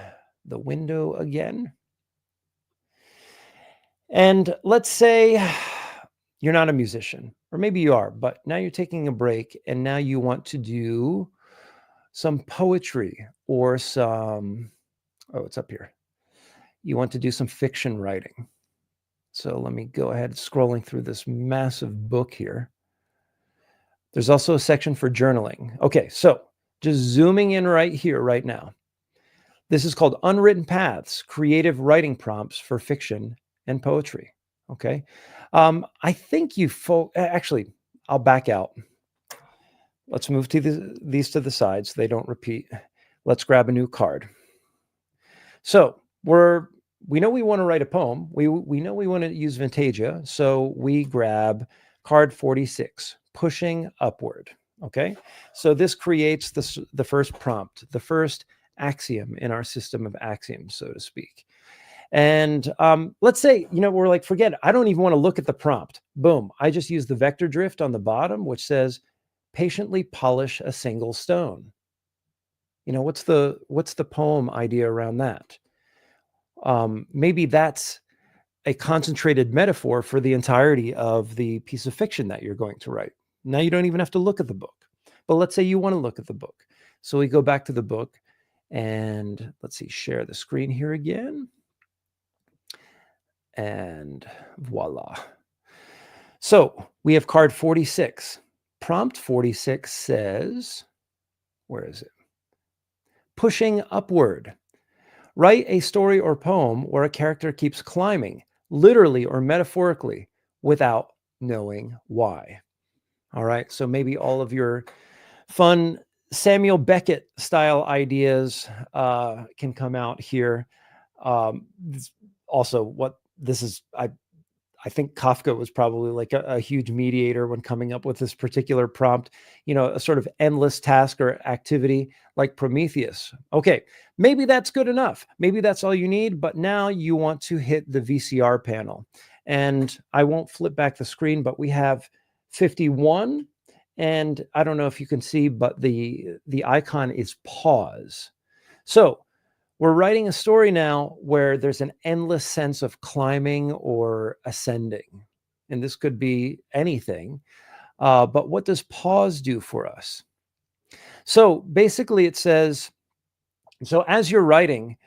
window again. And let's say you're not a musician, or maybe you are, but now you're taking a break and now you want to do some poetry or it's up here. You want to do some fiction writing. So let me go ahead, scrolling through this massive book here. There's also a section for journaling. Okay, so just zooming in right here, right now. This is called Unwritten Paths, Creative Writing Prompts for Fiction and Poetry. Okay. I think actually, I'll back out. Let's move to these to the sides. They don't repeat. Let's grab a new card. So we know we want to write a poem. We know we want to use Vintagia. So we grab card 46, Pushing Upward. Okay. So this creates the first prompt, the first axiom in our system of axioms, so to speak. And let's say, we're like, forget it. I don't even want to look at the prompt. Boom. I just use the vector drift on the bottom, which says, patiently polish a single stone. What's the poem idea around that? Maybe that's a concentrated metaphor for the entirety of the piece of fiction that you're going to write. Now you don't even have to look at the book, but let's say you want to look at the book. So we go back to the book and let's see, share the screen here again. And voila. So we have card 46. Prompt 46 says, where is it? Pushing upward. Write a story or poem where a character keeps climbing, literally or metaphorically, without knowing why. All right. So maybe all of your fun Samuel Beckett style ideas can come out here. Also, what this is, I think Kafka was probably like a huge mediator when coming up with this particular prompt, a sort of endless task or activity like Prometheus. Okay, maybe that's good enough. Maybe that's all you need, but now you want to hit the VCR panel. And I won't flip back the screen, but we have 51. And I don't know if you can see, but the icon is pause. So We're writing a story now where there's an endless sense of climbing or ascending. And this could be anything. But what does pause do for us? So basically, it says, so as you're writing,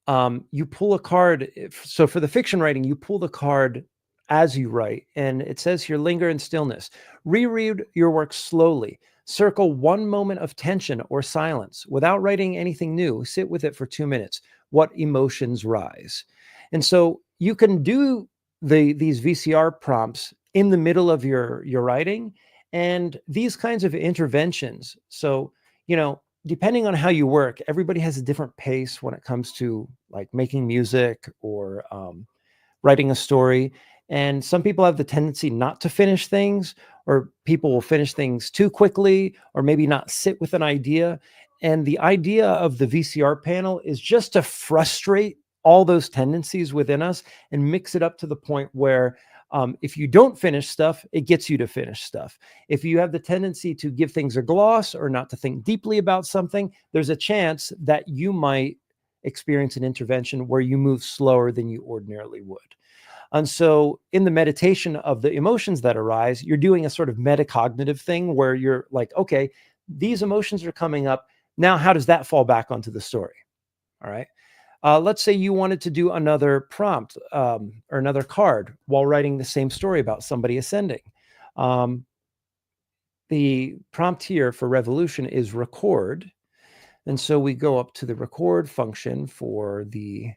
you pull a card. So for the fiction writing, you pull the card as you write, and it says here, linger in stillness. Reread your work slowly. Circle one moment of tension or silence. Without writing anything new, sit with it for 2 minutes. What emotions rise? And so you can do these VCR prompts in the middle of your writing, and these kinds of interventions. So, depending on how you work, everybody has a different pace when it comes to like making music or writing a story. And some people have the tendency not to finish things, or people will finish things too quickly, or maybe not sit with an idea. And the idea of the VCR panel is just to frustrate all those tendencies within us and mix it up to the point where if you don't finish stuff, it gets you to finish stuff. If you have the tendency to give things a gloss or not to think deeply about something, there's a chance that you might experience an intervention where you move slower than you ordinarily would. And so in the meditation of the emotions that arise, you're doing a sort of metacognitive thing where you're like, okay, these emotions are coming up. Now, how does that fall back onto the story? All right. Let's say you wanted to do another prompt or another card while writing the same story about somebody ascending. The prompt here for revolution is record. And so we go up to the record function for the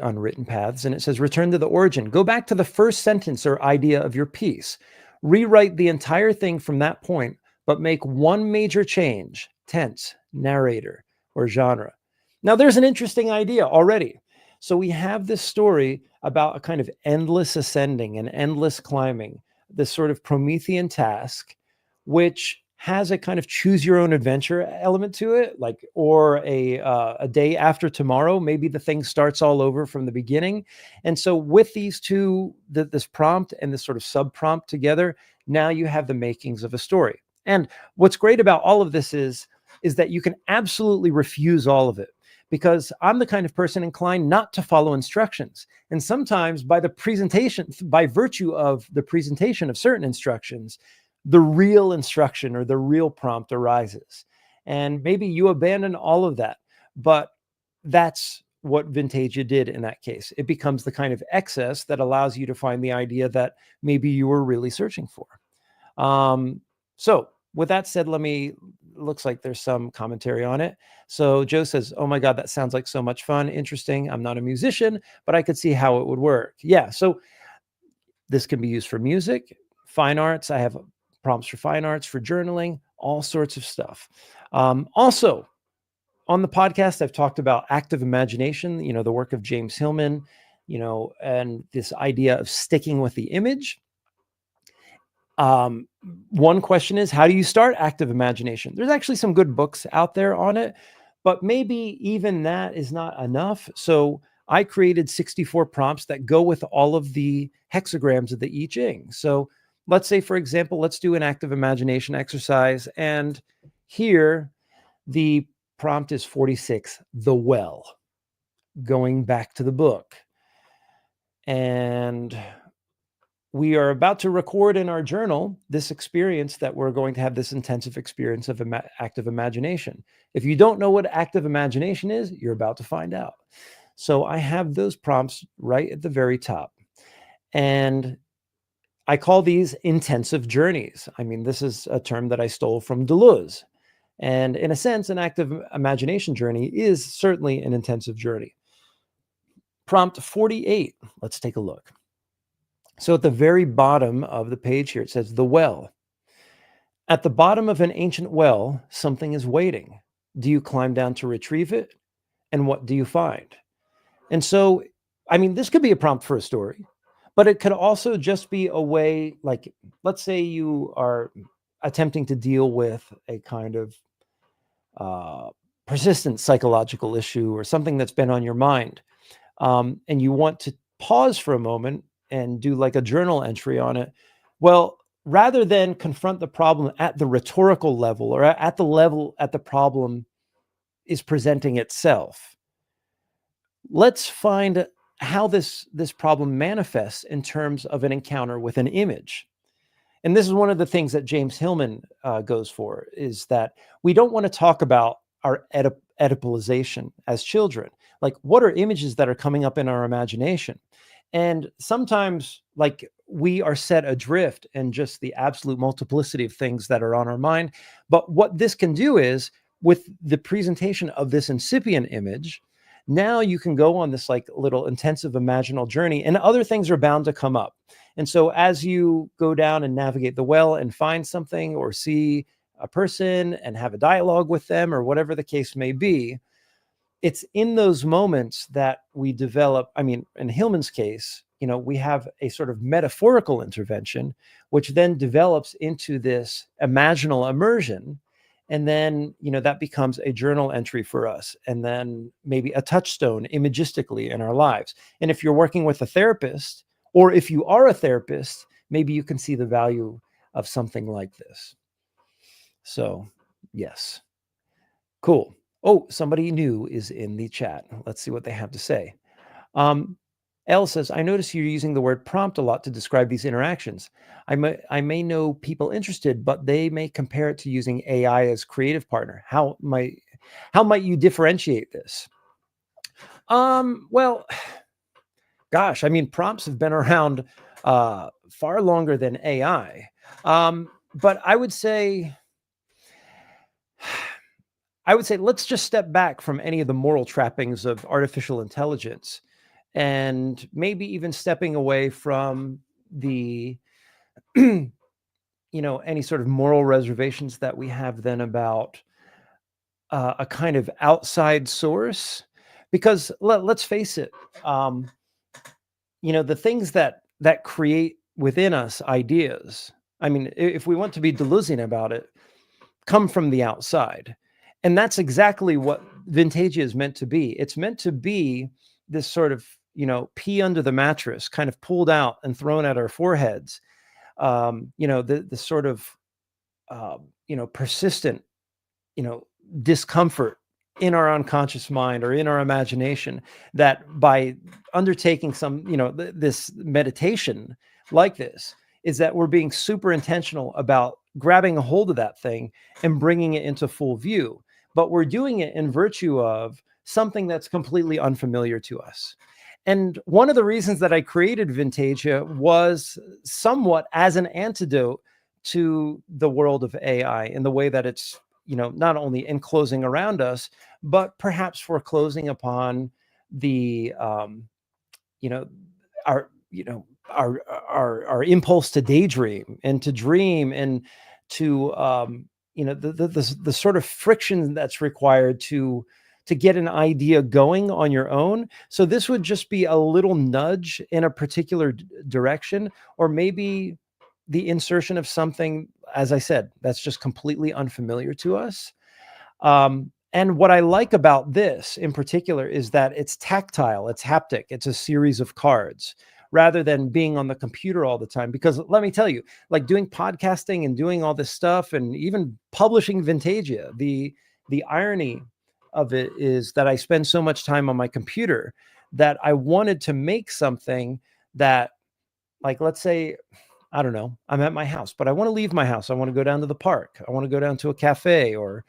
unwritten paths, and it says return to the origin. Go back to the first sentence or idea of your piece. Rewrite the entire thing from that point, but make one major change: tense, narrator, or genre. Now, there's an interesting idea already. So we have this story about a kind of endless ascending and endless climbing, this sort of Promethean task, which has a kind of choose your own adventure element to it, like, or a day after tomorrow, maybe the thing starts all over from the beginning. And so with these two, this prompt and this sort of sub prompt together, now you have the makings of a story. And what's great about all of this is that you can absolutely refuse all of it, because I'm the kind of person inclined not to follow instructions. And sometimes by virtue of the presentation of certain instructions, the real instruction or the real prompt arises. And maybe you abandon all of that, but that's what Vintagia did in that case. It becomes the kind of excess that allows you to find the idea that maybe you were really searching for. So with that said, looks like there's some commentary on it. So Joe says, oh my God, that sounds like so much fun. Interesting. I'm not a musician, but I could see how it would work. Yeah. So this can be used for music, fine arts. I have prompts for fine arts, for journaling, all sorts of stuff. Also, on the podcast, I've talked about active imagination, the work of James Hillman, and this idea of sticking with the image. One question is, how do you start active imagination? There's actually some good books out there on it, but maybe even that is not enough. So I created 64 prompts that go with all of the hexagrams of the I Ching. So let's say, for example, let's do an active imagination exercise. And here the prompt is 46, the well, going back to the book. And we are about to record in our journal this experience that we're going to have, this intensive experience of active imagination. If you don't know what active imagination is, you're about to find out. So I have those prompts right at the very top. And I call these intensive journeys. I mean, this is a term that I stole from Deleuze. And in a sense, an active imagination journey is certainly an intensive journey. Prompt 48, let's take a look. So at the very bottom of the page here, it says the well. At the bottom of an ancient well, something is waiting. Do you climb down to retrieve it? And what do you find? And so, I mean, this could be a prompt for a story, but it could also just be a way, like, let's say you are attempting to deal with a kind of persistent psychological issue or something that's been on your mind. And you want to pause for a moment and do like a journal entry on it. Well, rather than confront the problem at the rhetorical level or at the level at the problem is presenting itself, let's find how this problem manifests in terms of an encounter with an image. And this is one of the things that James Hillman goes for, is that we don't want to talk about our Oedipalization as children. Like, what are images that are coming up in our imagination? And sometimes, like, we are set adrift in just the absolute multiplicity of things that are on our mind. But what this can do is, with the presentation of this incipient image, now you can go on this like little intensive imaginal journey, and other things are bound to come up. And so as you go down and navigate the well and find something or see a person and have a dialogue with them or whatever the case may be, it's in those moments that we develop. I mean, in Hillman's case, we have a sort of metaphorical intervention, which then develops into this imaginal immersion. And then, that becomes a journal entry for us, and then maybe a touchstone imagistically in our lives. And if you're working with a therapist, or if you are a therapist, maybe you can see the value of something like this. So, yes. Cool. Oh, somebody new is in the chat. Let's see what they have to say. Elle says, I notice you're using the word prompt a lot to describe these interactions. I may know people interested, but they may compare it to using AI as creative partner. How might you differentiate this? Well, gosh, I mean, prompts have been around far longer than AI. But I would say let's just step back from any of the moral trappings of artificial intelligence, and maybe even stepping away from the any sort of moral reservations that we have then about a kind of outside source. Because let's face it, the things that create within us ideas, I mean, if we want to be Deleuzian about it, come from the outside. And that's exactly what Vintagia is meant to be. It's meant to be this sort of, pee under the mattress, kind of pulled out and thrown at our foreheads. The sort of, persistent, discomfort in our unconscious mind or in our imagination, that by undertaking some, this meditation like this, is that we're being super intentional about grabbing a hold of that thing and bringing it into full view. But we're doing it in virtue of something that's completely unfamiliar to us. And one of the reasons that I created Vintagia was somewhat as an antidote to the world of AI, in the way that it's, not only enclosing around us, but perhaps foreclosing upon the, our, our impulse to daydream and to dream, and to, the sort of friction that's required to get an idea going on your own. So this would just be a little nudge in a particular direction, or maybe the insertion of something, as I said, that's just completely unfamiliar to us. And what I like about this in particular is that it's tactile, it's haptic, it's a series of cards, rather than being on the computer all the time. Because let me tell you, like doing podcasting and doing all this stuff and even publishing Vintagia, the irony of it is that I spend so much time on my computer that I wanted to make something that, like, let's say, I don't know, I'm at my house, but I want to leave my house. I want to go down to the park. I want to go down to a cafe or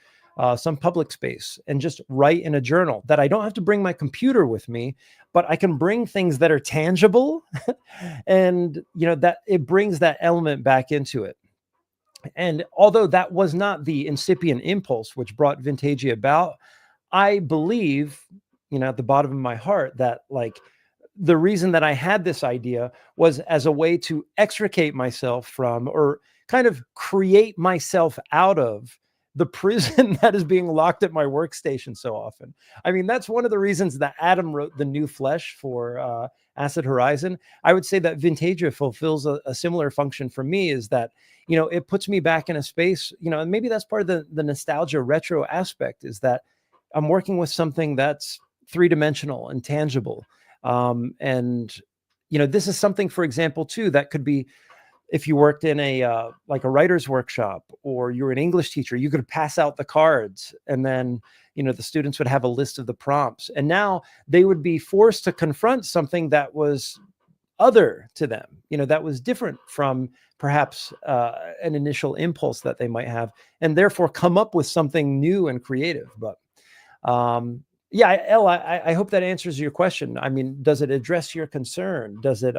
some public space and just write in a journal, that I don't have to bring my computer with me, but I can bring things that are tangible and, that it brings that element back into it. And although that was not the incipient impulse which brought Vintagia about, I believe, at the bottom of my heart, that like the reason that I had this idea was as a way to extricate myself from, or kind of create myself out of, the prison that is being locked at my workstation so often. I mean, that's one of the reasons that Adam wrote The New Flesh for Acid Horizon. I would say that Vintagia fulfills a similar function for me, is that, it puts me back in a space, and maybe that's part of the nostalgia retro aspect, is that I'm working with something that's three-dimensional and tangible. And, this is something, for example, too, that could be if you worked in a like a writer's workshop, or you're an English teacher, you could pass out the cards, and then the students would have a list of the prompts, and now they would be forced to confront something that was other to them, that was different from perhaps an initial impulse that they might have, and therefore come up with something new and creative. But yeah, Elle, I hope that answers your question. I mean, does it address your concern? Does it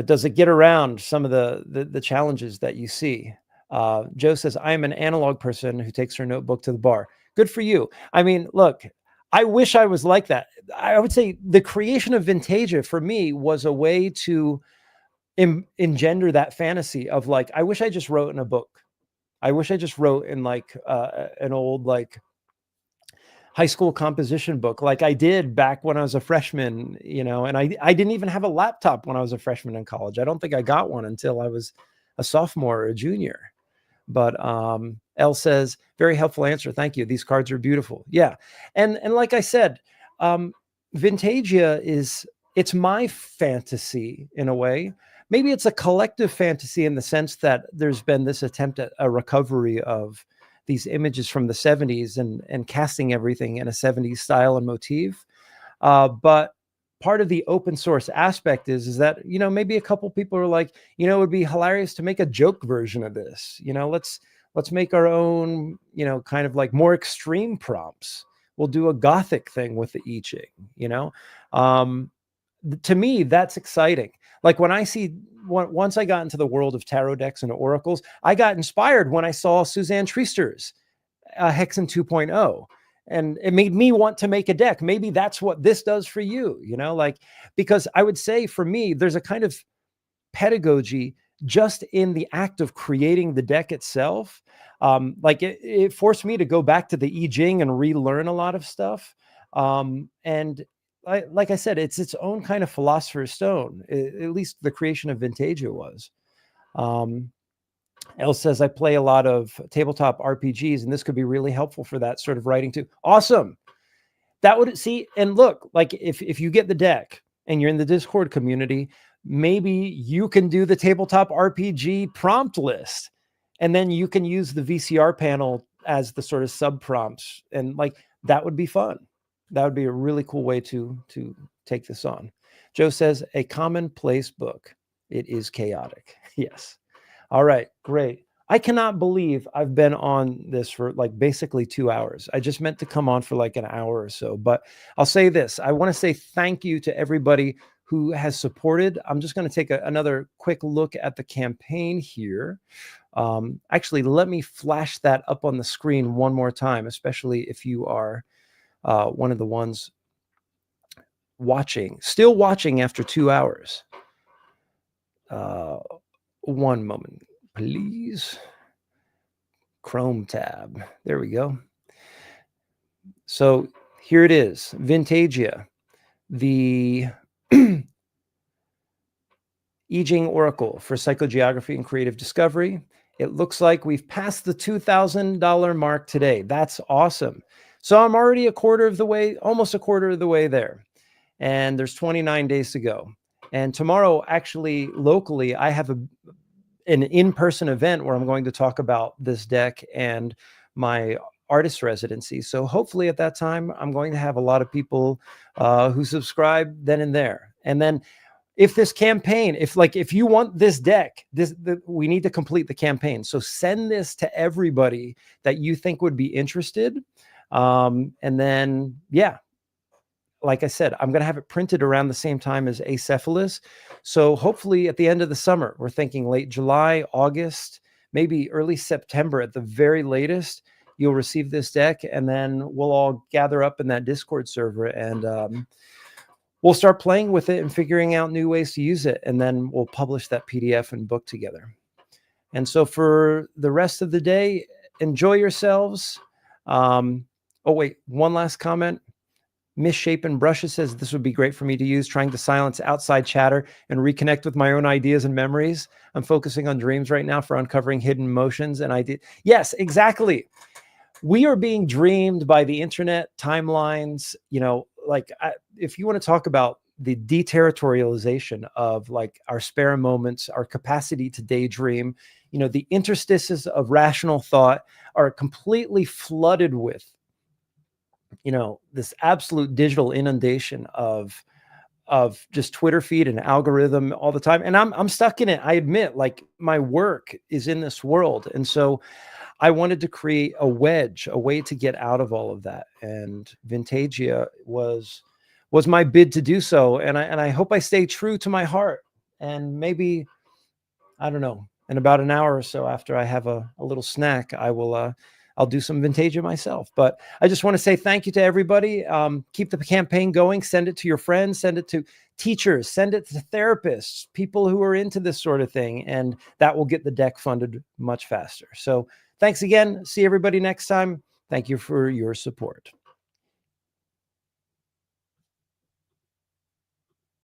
does it get around some of the challenges that you see? Joe says, I am an analog person who takes her notebook to the bar. Good for you. I mean, look, I wish I was like that. I would say the creation of Vintagia for me was a way to engender that fantasy of like, I wish I just wrote in a book. I wish I just wrote in like an old like high school composition book, like I did back when I was a freshman, and I didn't even have a laptop when I was a freshman in college. I don't think I got one until I was a sophomore or a junior. But Elle says, very helpful answer. Thank you. These cards are beautiful. Yeah. And like I said, Vintagia it's my fantasy in a way. Maybe it's a collective fantasy in the sense that there's been this attempt at a recovery of these images from the 70s and casting everything in a 70s style and motif. But part of the open source aspect is that, maybe a couple people are like, it would be hilarious to make a joke version of this. Let's make our own, kind of like more extreme prompts. We'll do a Gothic thing with the I Ching, to me, that's exciting. Like when I see, once I got into the world of tarot decks and oracles, I got inspired when I saw Suzanne Triester's Hexen 2.0. And it made me want to make a deck. Maybe that's what this does for you, because I would say for me, there's a kind of pedagogy just in the act of creating the deck itself. Like it forced me to go back to the I Ching and relearn a lot of stuff. And like I said, it's its own kind of philosopher's stone. At least the creation of Vintagia was. Elle says, I play a lot of tabletop RPGs, and this could be really helpful for that sort of writing too. Awesome. That would see, and look, like if you get the deck and you're in the Discord community, maybe you can do the tabletop RPG prompt list, and then you can use the VCR panel as the sort of sub prompts, and like that would be fun. That would be a really cool way to take this on. Joe says, a commonplace book. It is chaotic. Yes. All right, great. I cannot believe I've been on this for like basically 2 hours. I just meant to come on for like an hour or so, but I'll say this. I want to say thank you to everybody who has supported. I'm just going to take another quick look at the campaign here. Actually, let me flash that up on the screen one more time, especially if you are one of the ones still watching after 2 hours. One moment, please. Chrome tab. There we go. So here it is, Vintagia, the I Ching Oracle for Psychogeography and Creative Discovery. It looks like we've passed the $2,000 mark today. That's awesome. So I'm already almost a quarter of the way there. And there's 29 days to go. And tomorrow, actually, locally, I have an in-person event where I'm going to talk about this deck and my artist residency. So hopefully at that time, I'm going to have a lot of people who subscribe then and there. And then if this campaign, if you want this deck, we need to complete the campaign. So send this to everybody that you think would be interested. And then, yeah, like I said, I'm going to have it printed around the same time as Acephalus. So hopefully at the end of the summer, we're thinking late July, August, maybe early September at the very latest, you'll receive this deck, and then we'll all gather up in that Discord server and we'll start playing with it and figuring out new ways to use it. And then we'll publish that PDF and book together. And so for the rest of the day, enjoy yourselves. Oh, wait, one last comment. Misshapen Brushes says, this would be great for me to use, trying to silence outside chatter and reconnect with my own ideas and memories. I'm focusing on dreams right now for uncovering hidden emotions and ideas. Yes, exactly. We are being dreamed by the internet, timelines, if you want to talk about the deterritorialization of like our spare moments, our capacity to daydream, the interstices of rational thought are completely flooded with, this absolute digital inundation of just Twitter feed and algorithm all the time. And I'm stuck in it. I admit, like, my work is in this world. And so I wanted to create a wedge, a way to get out of all of that. And Vintagia was my bid to do so. And I hope I stay true to my heart. And maybe, I don't know, in about an hour or so after I have a little snack, I'll do some Vintagia myself. But I just want to say thank you to everybody. Keep the campaign going. Send it to your friends. Send it to teachers. Send it to therapists, people who are into this sort of thing. And that will get the deck funded much faster. So thanks again. See everybody next time. Thank you for your support.